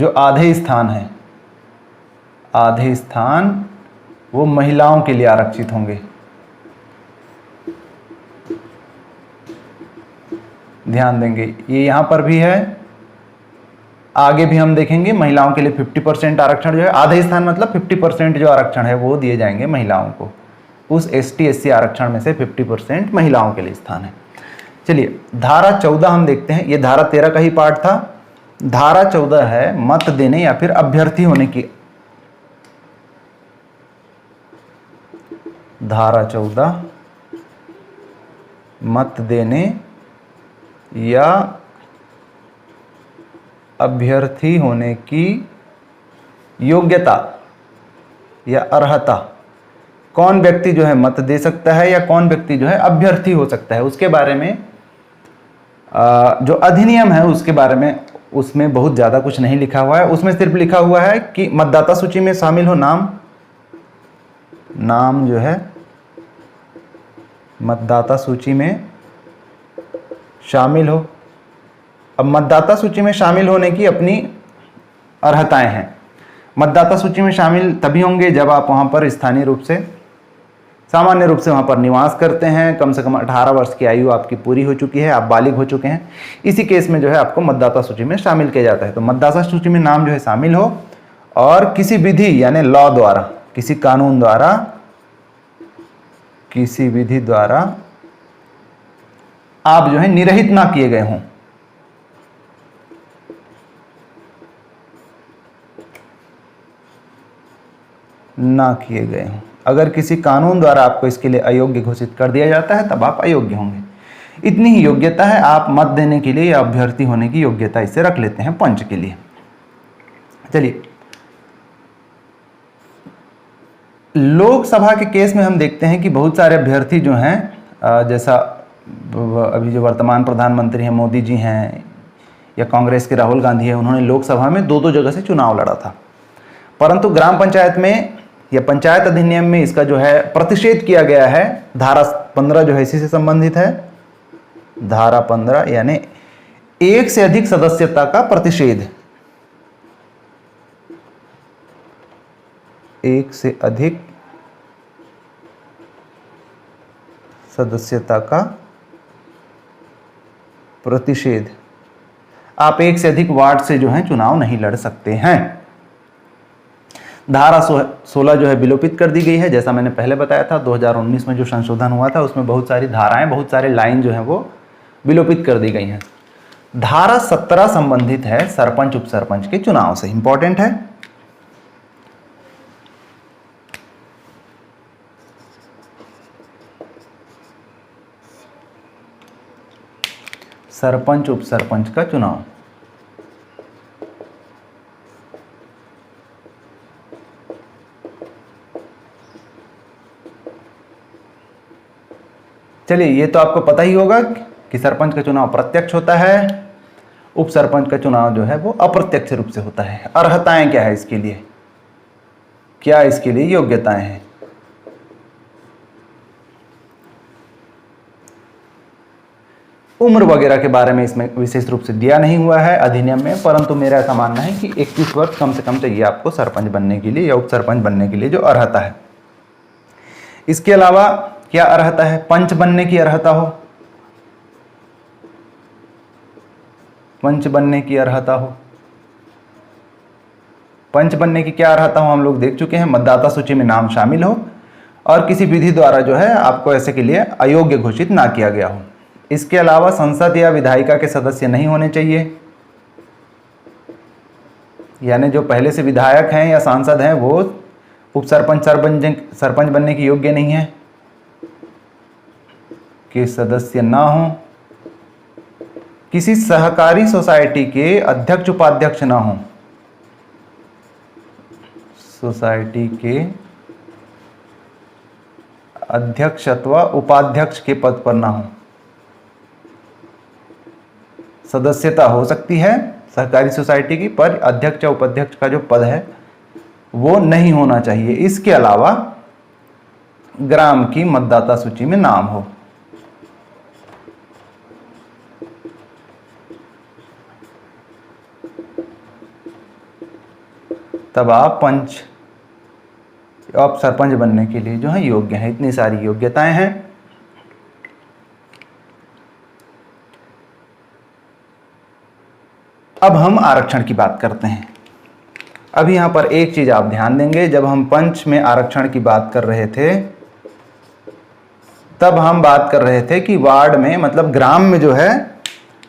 आधे स्थान है, आधे स्थान वो महिलाओं के लिए आरक्षित होंगे। ध्यान देंगे, ये यहां पर भी है, आगे भी हम देखेंगे। महिलाओं के लिए 50% आरक्षण जो है, आधे स्थान मतलब 50% जो आरक्षण है वो दिए जाएंगे महिलाओं को। उस एसटी एससी आरक्षण में से 50% महिलाओं के लिए स्थान है। चलिए धारा 14 हम देखते हैं। ये धारा 13 का ही पार्ट था। धारा 14 है मत देने या फिर अभ्यर्थी होने की। धारा 14 मत देने या अभ्यर्थी होने की योग्यता या अर्हता, कौन व्यक्ति जो है मत दे सकता है या कौन व्यक्ति जो है अभ्यर्थी हो सकता है, उसके बारे में जो अधिनियम है उसके बारे में उसमें बहुत ज़्यादा कुछ नहीं लिखा हुआ है। उसमें सिर्फ लिखा हुआ है कि मतदाता सूची में शामिल हो, नाम जो है मतदाता सूची में शामिल हो। अब मतदाता सूची में शामिल होने की अपनी अर्हताएं हैं। मतदाता सूची में शामिल तभी होंगे जब आप वहां पर स्थानीय रूप से, सामान्य रूप से वहां पर निवास करते हैं, कम से कम 18 वर्ष की आयु आपकी पूरी हो चुकी है, आप बालिग हो चुके हैं। इसी केस में जो है आपको मतदाता सूची में शामिल किया जाता है। तो मतदाता सूची में नाम जो है शामिल हो और किसी विधि यानी लॉ द्वारा, किसी कानून द्वारा, किसी विधि द्वारा आप जो है निरहित ना किए गए हों। ना किए गए हों। अगर किसी कानून द्वारा आपको इसके लिए अयोग्य घोषित कर दिया जाता है तब आप अयोग्य होंगे। इतनी ही योग्यता है, आप मत देने के लिए या अभ्यर्थी होने की योग्यता इसे रख लेते हैं पंच के लिए। चलिए लोकसभा के केस में हम देखते हैं कि बहुत सारे अभ्यर्थी जो हैं, जैसा अभी जो वर्तमान प्रधानमंत्री हैं मोदी जी हैं या कांग्रेस के राहुल गांधी है, उन्होंने लोकसभा में 2-2 जगह से चुनाव लड़ा था। परंतु ग्राम पंचायत में या पंचायत अधिनियम में इसका जो है प्रतिषेध किया गया है। धारा 15 जो है इसी से संबंधित है। धारा 15 यानी एक से अधिक सदस्यता का प्रतिषेध, एक से अधिक सदस्यता का प्रतिषेध। आप एक से अधिक वार्ड से जो है चुनाव नहीं लड़ सकते हैं। धारा 16 जो है विलोपित कर दी गई है। जैसा मैंने पहले बताया था 2019 में जो संशोधन हुआ था उसमें बहुत सारी धाराएं, बहुत सारे लाइन जो है वो विलोपित कर दी गई हैं। धारा 17 संबंधित है सरपंच उपसरपंच के चुनाव से, इंपॉर्टेंट है। सरपंच उपसरपंच का चुनाव। चलिए, ये तो आपको पता ही होगा कि सरपंच का चुनाव प्रत्यक्ष होता है, उप सरपंच का चुनाव जो है वो अप्रत्यक्ष रूप से होता है। अर्हताएं क्या है इसके लिए, क्या इसके लिए योग्यताएं हैं? उम्र वगैरह के बारे में इसमें विशेष रूप से दिया नहीं हुआ है अधिनियम में, परंतु मेरा ऐसा मानना है कि 21 वर्ष कम से कम चाहिए आपको सरपंच बनने के लिए या उप सरपंच बनने के लिए जो अर्हता है। इसके अलावा क्या अर्हता है? पंच बनने की अर्हता हो, पंच बनने की अर्हता हो। पंच बनने की क्या अर्हता हो हम लोग देख चुके हैं, मतदाता सूची में नाम शामिल हो और किसी विधि द्वारा जो है आपको ऐसे के लिए अयोग्य घोषित ना किया गया हो। इसके अलावा संसद या विधायिका के सदस्य नहीं होने चाहिए, यानी जो पहले से विधायक हैं या सांसद हैं वो उप सरपंच बनने के योग्य नहीं है, के सदस्य ना हो। किसी सहकारी सोसाइटी के अध्यक्ष उपाध्यक्ष ना हो, सोसाइटी के अध्यक्ष अथवा उपाध्यक्ष के पद पर ना हो। सदस्यता हो सकती है सहकारी सोसाइटी की, पर अध्यक्ष या उपाध्यक्ष का जो पद है वो नहीं होना चाहिए। इसके अलावा ग्राम की मतदाता सूची में नाम हो। तब आप पंच आप सरपंच बनने के लिए जो है योग्य हैं। इतनी सारी योग्यताएं हैं। अब हम आरक्षण की बात करते हैं। अब यहाँ पर एक चीज आप ध्यान देंगे, जब हम पंच में आरक्षण की बात कर रहे थे तब हम बात कर रहे थे कि वार्ड में मतलब ग्राम में जो है,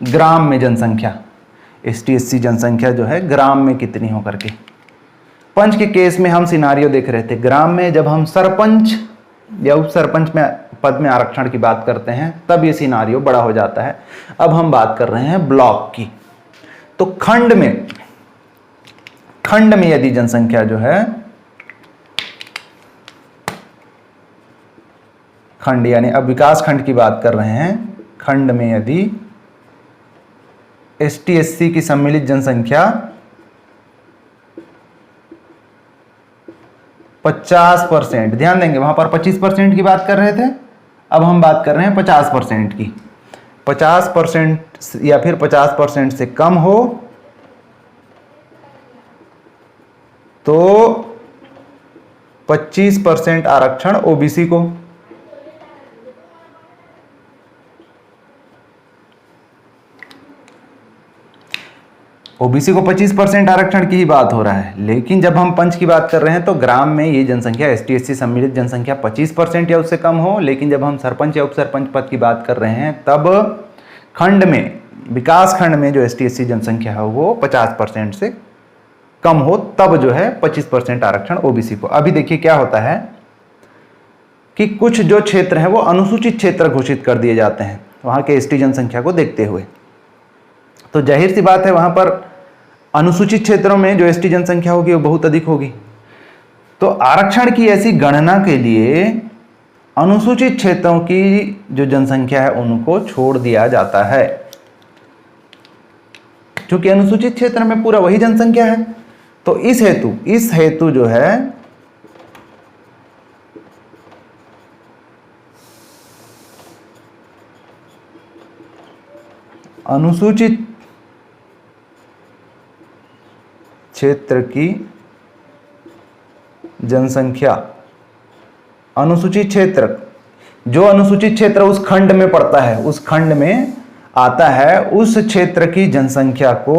ग्राम में जनसंख्या ST/SC जनसंख्या जो है ग्राम में कितनी हो करके। पंच के केस में हम सिनारियो देख रहे थे ग्राम में। जब हम सरपंच या उप सरपंच में पद में आरक्षण की बात करते हैं तब ये सिनारियो बड़ा हो जाता है। अब हम बात कर रहे हैं ब्लॉक की। तो खंड में यदि जनसंख्या जो है, खंड यानी अब विकास खंड की बात कर रहे हैं, खंड में यदि ST/SC की सम्मिलित जनसंख्या 50%, ध्यान देंगे वहां पर 25% की बात कर रहे थे, अब हम बात कर रहे हैं 50% की। 50% या फिर 50% से कम हो तो 25% आरक्षण OBC को, OBC को 25% आरक्षण की ही बात हो रहा है। लेकिन जब हम पंच की बात कर रहे हैं तो ग्राम में ये जनसंख्या ST/SC सम्मिलित जनसंख्या 25% या उससे कम हो। लेकिन जब हम सरपंच या उप सरपंच पद की बात कर रहे हैं तब खंड में, विकास खंड में जो ST/SC जनसंख्या है वो 50% से कम हो, तब जो है 25% आरक्षण OBC को। अभी देखिए क्या होता है कि कुछ जो क्षेत्र है वो अनुसूचित क्षेत्र घोषित कर दिए जाते हैं वहां के ST जनसंख्या को देखते हुए। तो जाहिर सी बात है वहां पर अनुसूचित क्षेत्रों में जो ST जनसंख्या होगी वो बहुत अधिक होगी। तो आरक्षण की ऐसी गणना के लिए अनुसूचित क्षेत्रों की जो जनसंख्या है उनको छोड़ दिया जाता है, क्योंकि अनुसूचित क्षेत्र में पूरा वही जनसंख्या है। तो इस हेतु जो है अनुसूचित क्षेत्र की जनसंख्या, अनुसूचित क्षेत्र, जो अनुसूचित क्षेत्र उस खंड में पड़ता है, उस खंड में आता है, उस क्षेत्र की जनसंख्या को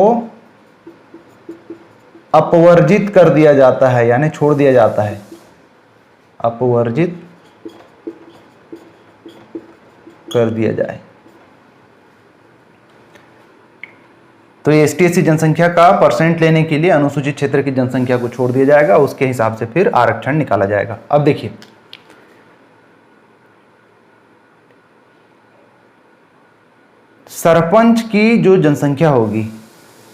अपवर्जित कर दिया जाता है, यानी छोड़ दिया जाता है। अपवर्जित कर दिया जाए तो ये ST/SC जनसंख्या का परसेंट लेने के लिए अनुसूचित क्षेत्र की जनसंख्या को छोड़ दिया जाएगा, उसके हिसाब से फिर आरक्षण निकाला जाएगा। अब देखिए सरपंच की जो जनसंख्या होगी,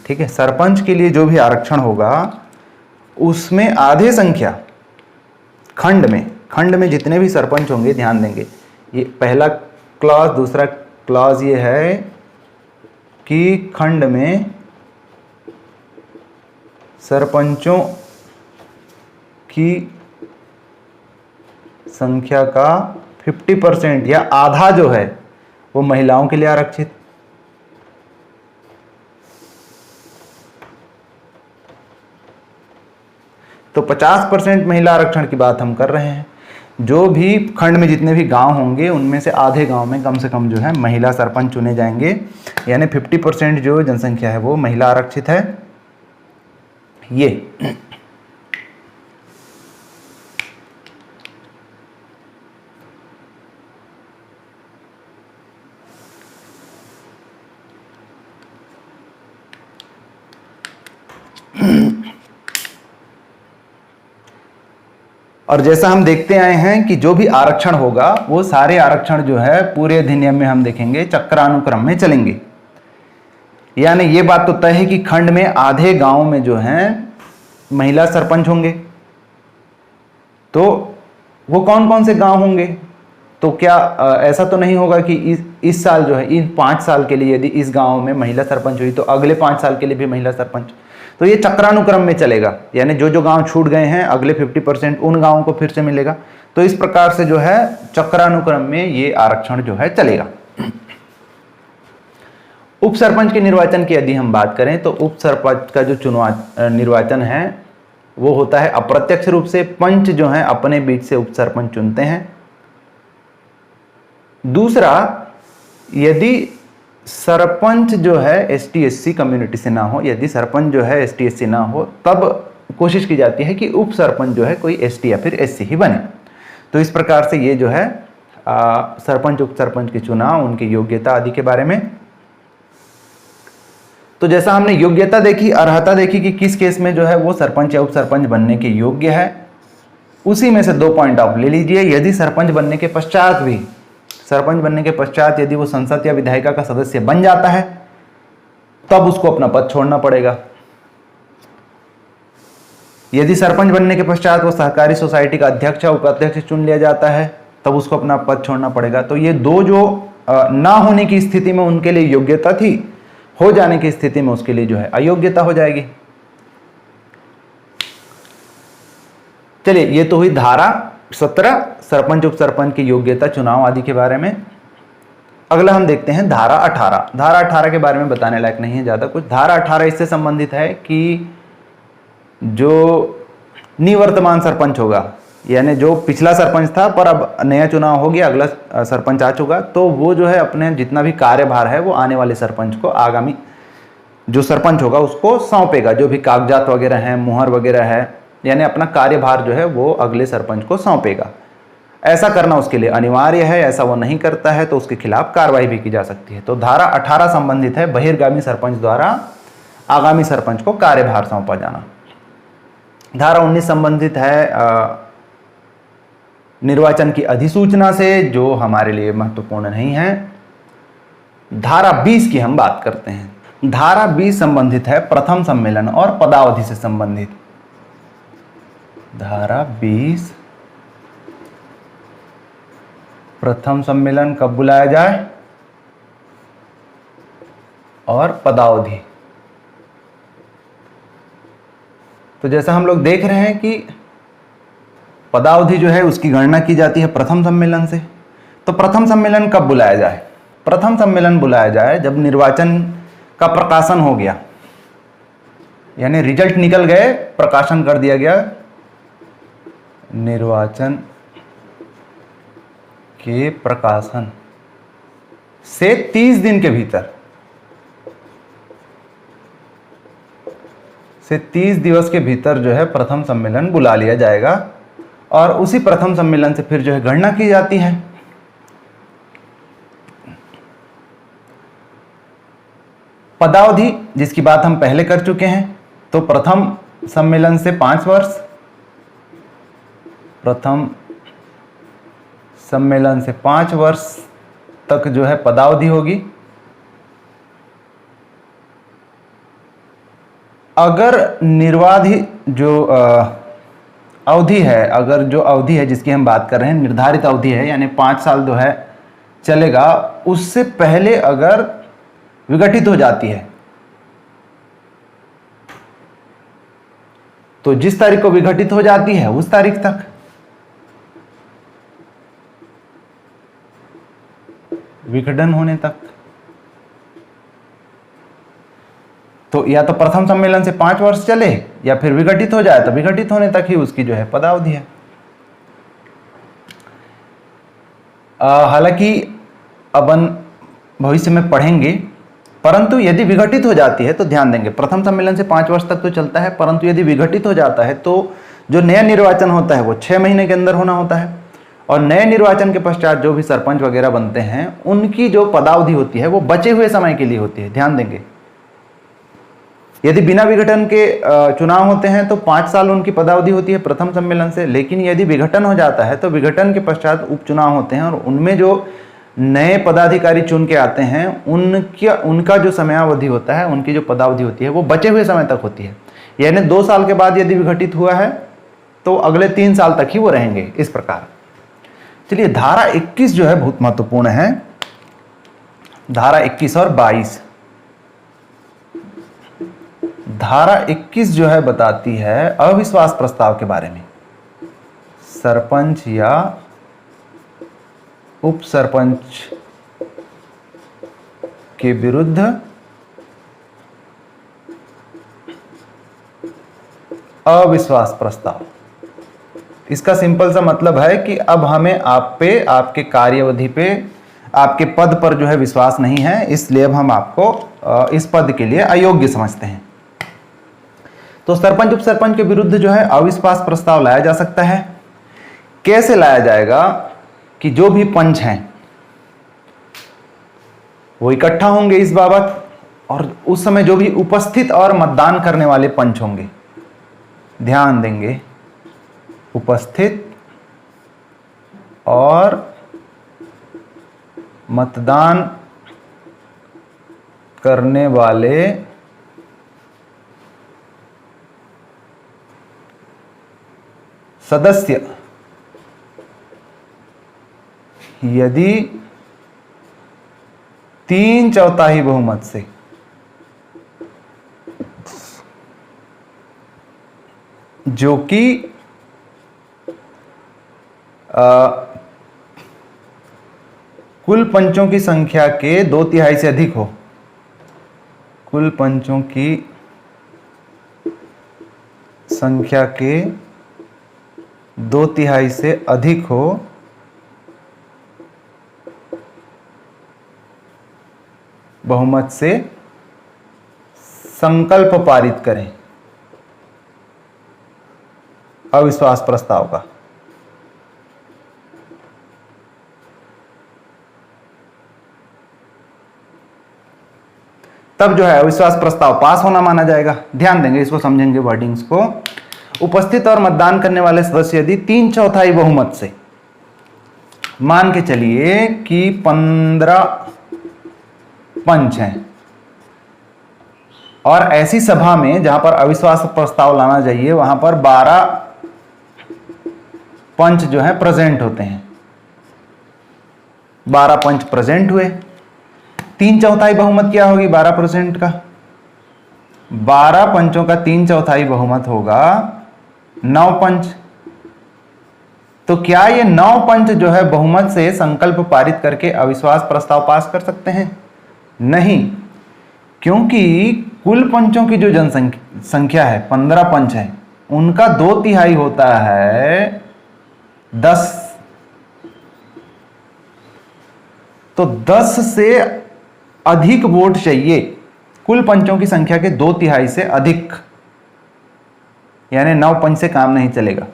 ठीक है, सरपंच के लिए जो भी आरक्षण होगा उसमें आधे संख्या खंड में जितने भी सरपंच होंगे, ध्यान देंगे ये पहला क्लॉज, दूसरा क्लॉज ये है कि खंड में सरपंचों की संख्या का 50% या आधा जो है वो महिलाओं के लिए आरक्षित। तो 50% महिला आरक्षण की बात हम कर रहे हैं। जो भी खंड में जितने भी गांव होंगे उनमें से आधे गांव में कम से कम जो है महिला सरपंच चुने जाएंगे, यानी 50% जो जनसंख्या है वो महिला आरक्षित है। ये और जैसा हम देखते आए हैं कि जो भी आरक्षण होगा वो सारे आरक्षण जो है पूरे अधिनियम में हम देखेंगे चक्रानुक्रम में चलेंगे। यानी ये बात तो तय है कि खंड में आधे गांव में जो है महिला सरपंच होंगे। तो वो कौन कौन से गांव होंगे? तो क्या ऐसा तो नहीं होगा कि इस साल जो है इन 5 साल के लिए यदि इस गांव में महिला सरपंच हुई तो अगले 5 साल के लिए भी महिला सरपंच। तो ये चक्रानुक्रम में चलेगा, यानी जो जो गांव छूट गए हैं अगले 50% उन गांवों को फिर से मिलेगा। तो इस प्रकार से जो है चक्रानुक्रम में ये आरक्षण जो है चलेगा। उप सरपंच के निर्वाचन की यदि हम बात करें तो उप सरपंच का जो निर्वाचन है वो होता है अप्रत्यक्ष रूप से। पंच जो है अपने बीच से उप सरपंच चुनते हैं। दूसरा, यदि सरपंच जो है एसटी एससी कम्युनिटी से ना हो, यदि सरपंच जो है एसटी एससी ना हो, तब कोशिश की जाती है कि उप सरपंच जो है कोई एसटी या फिर एससी ही बने। तो इस प्रकार से ये जो है सरपंच उप सरपंच के चुनाव, उनकी योग्यता आदि के बारे में। तो जैसा हमने योग्यता देखी, अर्हता देखी कि किस केस में जो है वो सरपंच या उप सरपंच बनने के योग्य है, उसी में से 2 पॉइंट आप ले लीजिए। यदि सरपंच बनने के पश्चात यदि वो संसद या विधायिका का सदस्य बन जाता है तब उसको अपना पद छोड़ना पड़ेगा। यदि सरपंच बनने के पश्चात वो सहकारी सोसाइटी का अध्यक्ष या उपाध्यक्ष चुन लिया जाता है तब उसको अपना पद छोड़ना पड़ेगा। तो ये 2 जो ना होने की स्थिति में उनके लिए योग्यता थी, हो जाने की स्थिति में उसके लिए जो है अयोग्यता हो जाएगी। चलिए, ये तो हुई धारा 17 सरपंच उप सरपंच की योग्यता, चुनाव आदि के बारे में। अगला हम देखते हैं धारा 18। धारा 18 के बारे में बताने लायक नहीं है ज़्यादा कुछ। धारा 18 इससे संबंधित है कि जो निवर्तमान सरपंच होगा, यानी जो पिछला सरपंच था पर अब नया चुनाव हो गया, अगला सरपंच आ चुका, तो वो जो है अपने जितना भी कार्यभार है वो आने वाले सरपंच को, आगामी जो सरपंच होगा उसको सौंपेगा। जो भी कागजात वगैरह हैं, मुहर वगैरह है, यानी अपना कार्यभार जो है वो अगले सरपंच को सौंपेगा। ऐसा करना उसके लिए अनिवार्य है। ऐसा वो नहीं करता है तो उसके खिलाफ कार्रवाई भी की जा सकती है। तो धारा 18 संबंधित है बहिर्गामी सरपंच द्वारा आगामी सरपंच को कार्यभार सौंपा जाना। धारा 19 संबंधित है निर्वाचन की अधिसूचना से, जो हमारे लिए महत्वपूर्ण नहीं है। धारा 20 की हम बात करते हैं। धारा 20 संबंधित है प्रथम सम्मेलन और पदावधि से संबंधित। धारा 20 प्रथम सम्मेलन कब बुलाया जाए और पदावधि। तो जैसा हम लोग देख रहे हैं कि पदावधि जो है उसकी गणना की जाती है प्रथम सम्मेलन से। तो प्रथम सम्मेलन कब बुलाया जाए? प्रथम सम्मेलन बुलाया जाए जब निर्वाचन का प्रकाशन हो गया, यानी रिजल्ट निकल गए, प्रकाशन कर दिया गया। निर्वाचन के प्रकाशन से 30 दिन के भीतर, से 30 दिवस के भीतर जो है प्रथम सम्मेलन बुला लिया जाएगा और उसी प्रथम सम्मेलन से फिर जो है गणना की जाती है। पदावधि जिसकी बात हम पहले कर चुके हैं, तो प्रथम सम्मेलन से 5 वर्ष, प्रथम सम्मेलन से 5 वर्ष तक जो है पदावधि होगी। अगर निर्वाधी जो अवधि है, अगर जो अवधि है जिसकी हम बात कर रहे हैं निर्धारित अवधि है, यानी 5 साल जो है चलेगा, उससे पहले अगर विघटित हो जाती है तो जिस तारीख को विघटित हो जाती है उस तारीख तक, विघटन होने तक। तो या तो प्रथम सम्मेलन से 5 वर्ष चले या फिर विघटित हो जाए तो विघटित होने तक ही उसकी जो है पदावधि है। हालांकि अपन भविष्य में पढ़ेंगे, परंतु यदि विघटित हो जाती है तो ध्यान देंगे, प्रथम सम्मेलन से 5 वर्ष तक तो चलता है, परंतु यदि विघटित हो जाता है तो जो नया निर्वाचन होता है वो 6 महीने के अंदर होना होता है, और नए निर्वाचन के पश्चात जो भी सरपंच वगैरह बनते हैं उनकी जो पदावधि होती है वो बचे हुए समय के लिए होती है। ध्यान देंगे, यदि बिना विघटन के चुनाव होते हैं तो 5 साल उनकी पदावधि होती है प्रथम सम्मेलन से, लेकिन यदि विघटन हो जाता है तो विघटन के पश्चात उपचुनाव होते हैं और उनमें जो नए पदाधिकारी चुन के आते हैं उनका जो समयावधि होता है, उनकी जो पदावधि होती है वो बचे हुए समय तक होती है। यानी 2 साल के बाद यदि विघटित हुआ है तो अगले 3 साल तक ही वो रहेंगे। इस प्रकार चलिए, धारा 21 जो है बहुत महत्वपूर्ण है। धारा 21 और 22, धारा 21 जो है बताती है अविश्वास प्रस्ताव के बारे में। सरपंच या उप सरपंच के विरुद्ध अविश्वास प्रस्ताव। इसका सिंपल सा मतलब है कि अब हमें आप पे, आपके कार्यावधि पे, आपके पद पर जो है विश्वास नहीं है, इसलिए अब हम आपको इस पद के लिए अयोग्य समझते हैं। तो सरपंच उप सरपंच के विरुद्ध जो है अविश्वास प्रस्ताव लाया जा सकता है। कैसे लाया जाएगा कि जो भी पंच हैं वो इकट्ठा होंगे इस बाबत, और उस समय जो भी उपस्थित और मतदान करने वाले पंच होंगे, ध्यान देंगे, उपस्थित और मतदान करने वाले सदस्य यदि 3/4 बहुमत से जो कि कुल पंचों की संख्या के 2/3 से अधिक हो, कुल पंचों की संख्या के 2/3 से अधिक हो, बहुमत से संकल्प पारित करें अविश्वास प्रस्ताव का। तब जो है अविश्वास प्रस्ताव पास होना माना जाएगा। ध्यान देंगे, इसको समझेंगे वर्डिंग्स को। उपस्थित और मतदान करने वाले सदस्य यदि 3/4 बहुमत से, मान के चलिए कि 15 पंच हैं, और ऐसी सभा में जहां पर अविश्वास प्रस्ताव लाना चाहिए वहां पर 12 पंच जो है प्रेजेंट होते हैं, 12 पंच प्रेजेंट हुए। 3/4 बहुमत क्या होगी 12% का? 12 पंचों का 3/4 बहुमत होगा 9 पंच। तो क्या ये 9 पंच जो है बहुमत से संकल्प पारित करके अविश्वास प्रस्ताव पास कर सकते हैं? नहीं, क्योंकि कुल पंचों की जो जनसंख्या है 15 पंच है, उनका 2/3 होता है 10। तो 10 से अधिक वोट चाहिए कुल पंचों की संख्या के 2/3 से अधिक, यानी 9 पंच से काम नहीं चलेगा।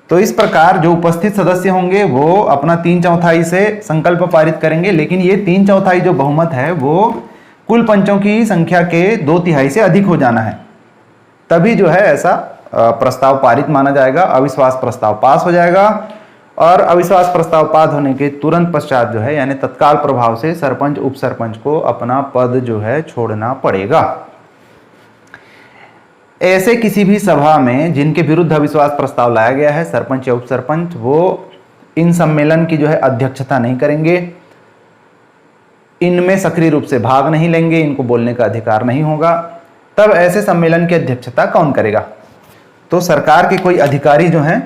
तो इस प्रकार जो उपस्थित सदस्य होंगे वो अपना 3/4 से संकल्प पारित करेंगे, लेकिन ये 3/4 जो बहुमत है वो कुल पंचों की संख्या के 2/3 से अधिक हो जाना है, तभी जो है ऐसा प्रस्ताव पारित माना जाएगा, अविश्वास प्रस्ताव पास हो जाएगा। और अविश्वास प्रस्ताव पास होने के तुरंत पश्चात जो है यानी तत्काल प्रभाव से सरपंच उप सरपंच को अपना पद जो है छोड़ना पड़ेगा। ऐसे किसी भी सभा में जिनके विरुद्ध अविश्वास प्रस्ताव लाया गया है, सरपंच या उप सरपंच, वो इन सम्मेलन की जो है अध्यक्षता नहीं करेंगे, इनमें सक्रिय रूप से भाग नहीं लेंगे, इनको बोलने का अधिकार नहीं होगा, तब ऐसे सम्मेलन की अध्यक्षता कौन करेगा? तो सरकार के कोई अधिकारी जो हैं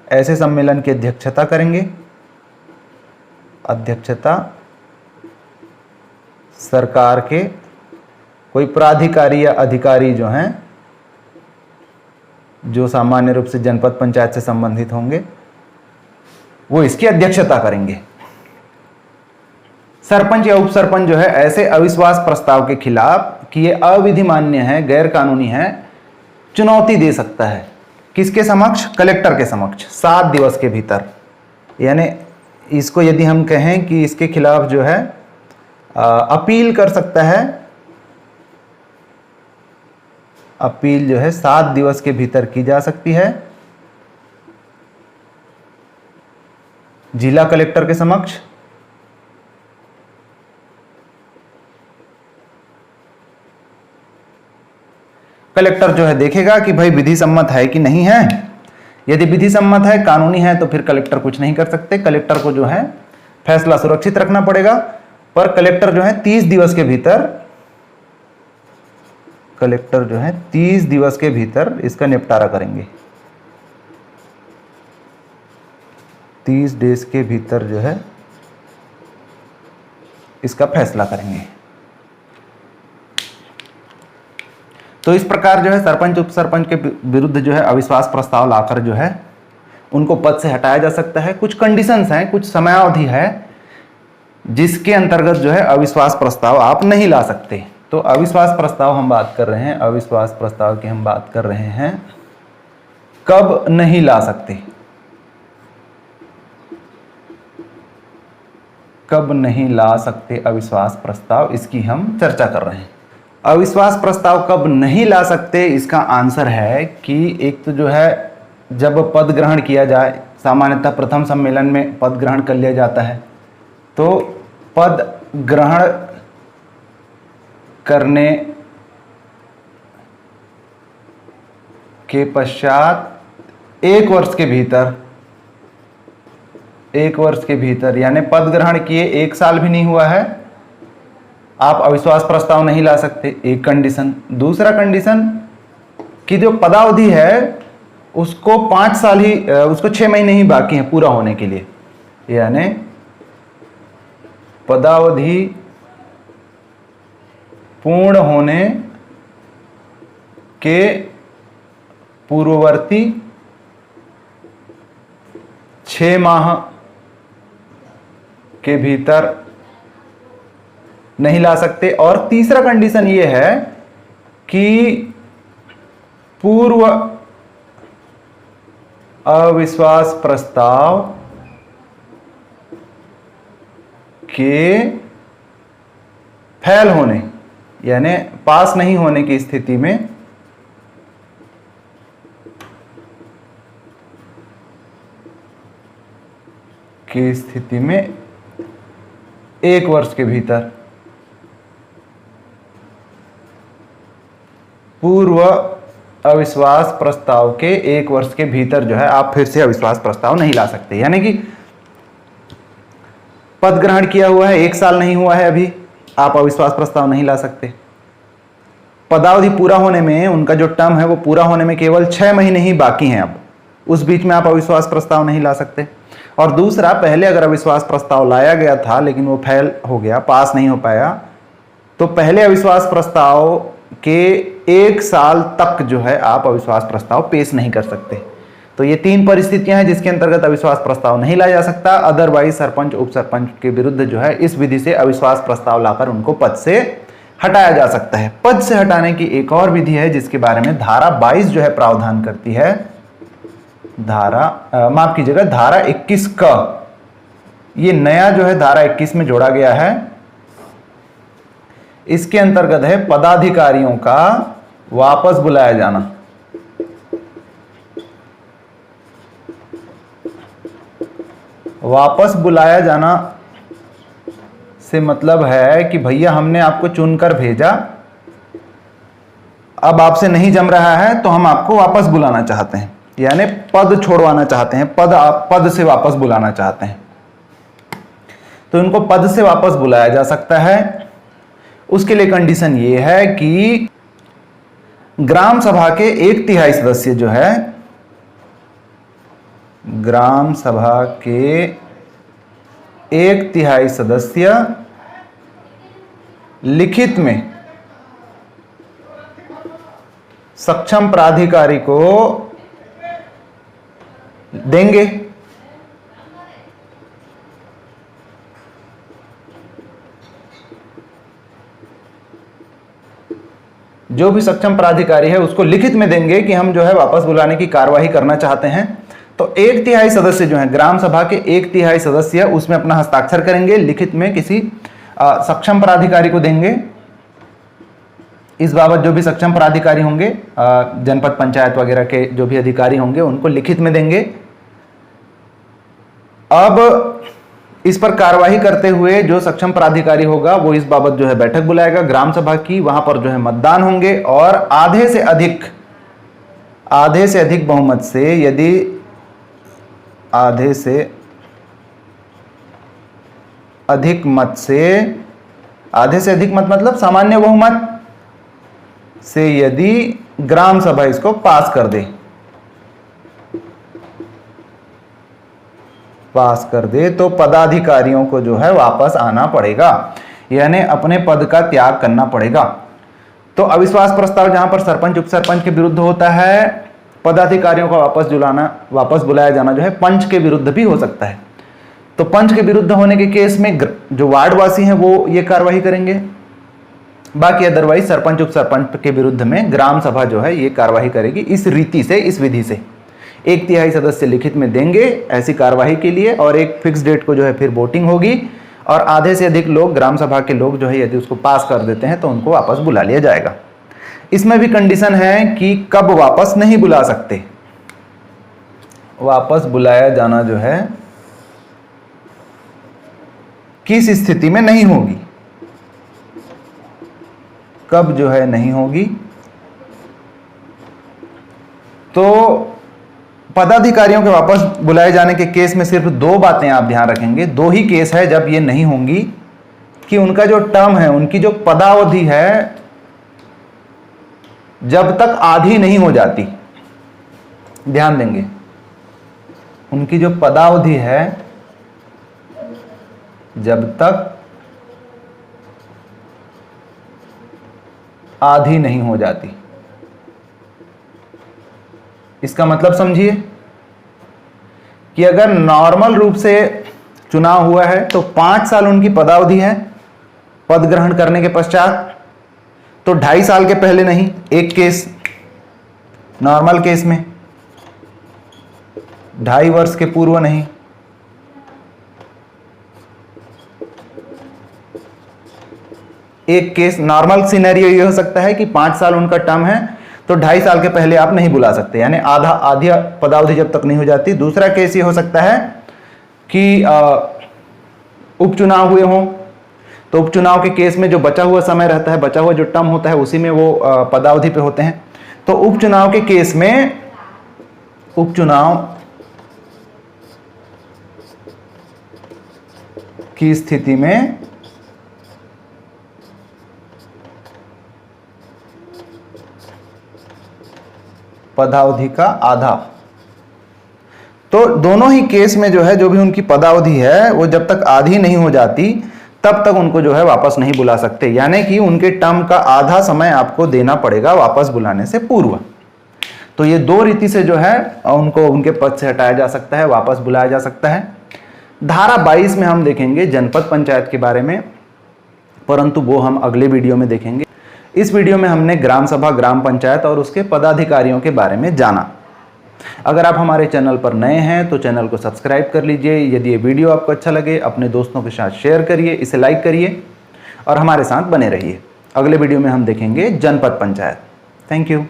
ऐसे सम्मेलन की अध्यक्षता करेंगे। अध्यक्षता सरकार के कोई प्राधिकारी या अधिकारी जो हैं, जो सामान्य रूप से जनपद पंचायत से संबंधित होंगे, वो इसकी अध्यक्षता करेंगे। सरपंच या उप सरपंच जो है ऐसे अविश्वास प्रस्ताव के खिलाफ कि ये अविधिमान्य है, गैर कानूनी है, चुनौती दे सकता है। किसके समक्ष? कलेक्टर के समक्ष 7 दिवस के भीतर। यानी इसको यदि हम कहें कि इसके खिलाफ जो है अपील कर सकता है, अपील जो है 7 दिवस के भीतर की जा सकती है जिला कलेक्टर के समक्ष। कलेक्टर जो है देखेगा कि भाई विधि सम्मत है कि नहीं है। यदि विधि सम्मत है, कानूनी है, तो फिर कलेक्टर कुछ नहीं कर सकते। कलेक्टर को जो है फैसला सुरक्षित रखना पड़ेगा। पर कलेक्टर जो है 30 दिवस के भीतर, कलेक्टर जो है 30 दिवस के भीतर इसका निपटारा करेंगे। 30 डेज के भीतर जो है इसका फैसला करेंगे। तो इस प्रकार जो है सरपंच उप सरपंच के विरुद्ध जो है अविश्वास प्रस्ताव लाकर जो है उनको पद से हटाया जा सकता है। कुछ कंडीशंस हैं, कुछ समयावधि है जिसके अंतर्गत जो है अविश्वास प्रस्ताव आप नहीं ला सकते। तो अविश्वास प्रस्ताव हम बात कर रहे हैं, अविश्वास प्रस्ताव की हम बात कर रहे हैं कब नहीं ला सकते, कब नहीं ला सकते अविश्वास प्रस्ताव, इसकी हम चर्चा कर रहे हैं। अविश्वास प्रस्ताव कब नहीं ला सकते, इसका आंसर है कि एक तो जो है जब पद ग्रहण किया जाए, सामान्यतः प्रथम सम्मेलन में पद ग्रहण कर लिया जाता है, तो पद ग्रहण करने के पश्चात 1 वर्ष के भीतर, 1 वर्ष के भीतर यानी पद ग्रहण किए 1 साल भी नहीं हुआ है, आप अविश्वास प्रस्ताव नहीं ला सकते, एक कंडीशन। दूसरा कंडीशन कि जो पदावधि है उसको 5 साल ही, उसको 6 महीने ही बाकी हैं पूरा होने के लिए, यानी पदावधि पूर्ण होने के पूर्ववर्ती 6 माह के भीतर नहीं ला सकते। और तीसरा कंडीशन ये है कि पूर्व अविश्वास प्रस्ताव के फेल होने यानी पास नहीं होने की स्थिति में में 1 वर्ष के भीतर पूर्व अविश्वास प्रस्ताव के 1 वर्ष के भीतर जो है आप फिर से अविश्वास प्रस्ताव नहीं ला सकते। यानी कि पद ग्रहण किया हुआ है, 1 साल नहीं हुआ है अभी, आप अविश्वास प्रस्ताव नहीं ला सकते। पदावधि पूरा होने में, उनका जो टर्म है वो पूरा होने में केवल 6 महीने ही बाकी हैं, अब उस बीच में आप अविश्वास प्रस्ताव नहीं ला सकते। और दूसरा, पहले अगर अविश्वास प्रस्ताव लाया गया था लेकिन वो फेल हो गया, पास नहीं हो पाया, तो पहले अविश्वास प्रस्ताव के 1 साल तक जो है आप अविश्वास प्रस्ताव पेश नहीं कर सकते। तो ये 3 परिस्थितियां हैं जिसके अंतर्गत अविश्वास प्रस्ताव नहीं लाया जा सकता। अदरवाइज सरपंच उप सरपंच के विरुद्ध जो है इस विधि से अविश्वास प्रस्ताव लाकर उनको पद से हटाया जा सकता है। पद से हटाने की एक और विधि है जिसके बारे में धारा 22 जो है प्रावधान करती है। माफ कीजिएगा, धारा 21 का ये नया जो है धारा 21 में जोड़ा गया है। इसके अंतर्गत है पदाधिकारियों का वापस बुलाया जाना। वापस बुलाया जाना से मतलब है कि भैया हमने आपको चुनकर भेजा, अब आपसे नहीं जम रहा है तो हम आपको वापस बुलाना चाहते हैं, यानी पद छोड़वाना चाहते हैं, पद से वापस बुलाना चाहते हैं। तो इनको पद से वापस बुलाया जा सकता है। उसके लिए कंडीशन ये है कि ग्राम सभा के 1/3 सदस्य जो है, ग्राम सभा के 1/3 सदस्य लिखित में सक्षम प्राधिकारी को देंगे। जो भी सक्षम प्राधिकारी है उसको लिखित में देंगे कि हम जो है वापस बुलाने की कार्यवाही करना चाहते हैं। तो 1/3 सदस्य जो है ग्राम सभा के 1/3 सदस्य उसमें अपना हस्ताक्षर करेंगे, लिखित में किसी सक्षम प्राधिकारी को देंगे। इस बाबत जो भी सक्षम प्राधिकारी होंगे, जनपद पंचायत वगैरह के जो भी अधिकारी होंगे, उनको लिखित में देंगे। अब इस पर कार्यवाही करते हुए जो सक्षम प्राधिकारी होगा वो इस बाबत जो है बैठक बुलाएगा ग्राम सभा की, वहां पर जो है मतदान होंगे और आधे से अधिक बहुमत से, यदि आधे से अधिक मत मतलब सामान्य बहुमत से यदि ग्राम सभा इसको पास कर दे तो पदाधिकारियों को जो है वापस आना पड़ेगा, यानी अपने पद का त्याग करना पड़ेगा। तो अविश्वास प्रस्ताव जहां पर सरपंच उप सरपंच के विरुद्ध होता है, पदाधिकारियों को वापस बुलाया जाना जो है पंच के विरुद्ध भी हो सकता है। तो पंच के विरुद्ध होने के केस में जो वार्डवासी हैं वो ये कार्रवाई करेंगे, बाकी अदरवाइज सरपंच उप सरपंच के विरुद्ध में ग्राम सभा जो है ये कार्रवाई करेगी। इस रीति से, इस विधि से 1/3 सदस्य लिखित में देंगे ऐसी कार्यवाही के लिए, और एक फिक्स डेट को जो है फिर वोटिंग होगी, और आधे से अधिक लोग, ग्राम सभा के लोग जो है यदि उसको पास कर देते हैं तो उनको वापस बुला लिया जाएगा। इसमें भी कंडीशन है कि कब वापस नहीं बुला सकते। वापस बुलाया जाना जो है किस स्थिति में नहीं होगी, कब जो है नहीं होगी। तो पदाधिकारियों के वापस बुलाए जाने के केस में सिर्फ 2 बातें आप ध्यान रखेंगे। 2 ही केस है जब ये नहीं होंगी कि उनका जो टर्म है, उनकी जो पदावधि है, जब तक आधी नहीं हो जाती, ध्यान देंगे, उनकी जो पदावधि है जब तक आधी नहीं हो जाती। इसका मतलब समझिए कि अगर नॉर्मल रूप से चुनाव हुआ है तो 5 साल उनकी पदावधि है पद ग्रहण करने के पश्चात, तो 2.5 साल के पहले नहीं, एक केस नॉर्मल केस में 2.5 वर्ष के पूर्व नहीं, एक केस नॉर्मल सिनेरियो ये हो सकता है कि 5 साल उनका टर्म है तो 2.5 साल के पहले आप नहीं बुला सकते, यानी आधी पदावधि जब तक नहीं हो जाती। दूसरा केस ये हो सकता है कि उपचुनाव हुए हों, तो उपचुनाव के केस में जो बचा हुआ समय रहता है, बचा हुआ जो टर्म होता है, उसी में वो पदावधि पे होते हैं। तो उपचुनाव के केस में, उपचुनाव की स्थिति में पदावधि का आधा, तो दोनों ही केस में जो है जो भी उनकी पदावधि है वो जब तक आधी नहीं हो जाती तब तक उनको जो है वापस नहीं बुला सकते, यानी कि उनके टर्म का आधा समय आपको देना पड़ेगा वापस बुलाने से पूर्व। तो ये 2 रीति से जो है उनको उनके पद से हटाया जा सकता है, वापस बुलाया जा सकता है। धारा 22 में हम देखेंगे जनपद पंचायत के बारे में, परंतु वो हम अगले वीडियो में देखेंगे। इस वीडियो में हमने ग्राम सभा, ग्राम पंचायत और उसके पदाधिकारियों के बारे में जाना। अगर आप हमारे चैनल पर नए हैं तो चैनल को सब्सक्राइब कर लीजिए। यदि ये वीडियो आपको अच्छा लगे अपने दोस्तों के साथ शेयर करिए, इसे लाइक करिए और हमारे साथ बने रहिए। अगले वीडियो में हम देखेंगे जनपद पंचायत। Thank you.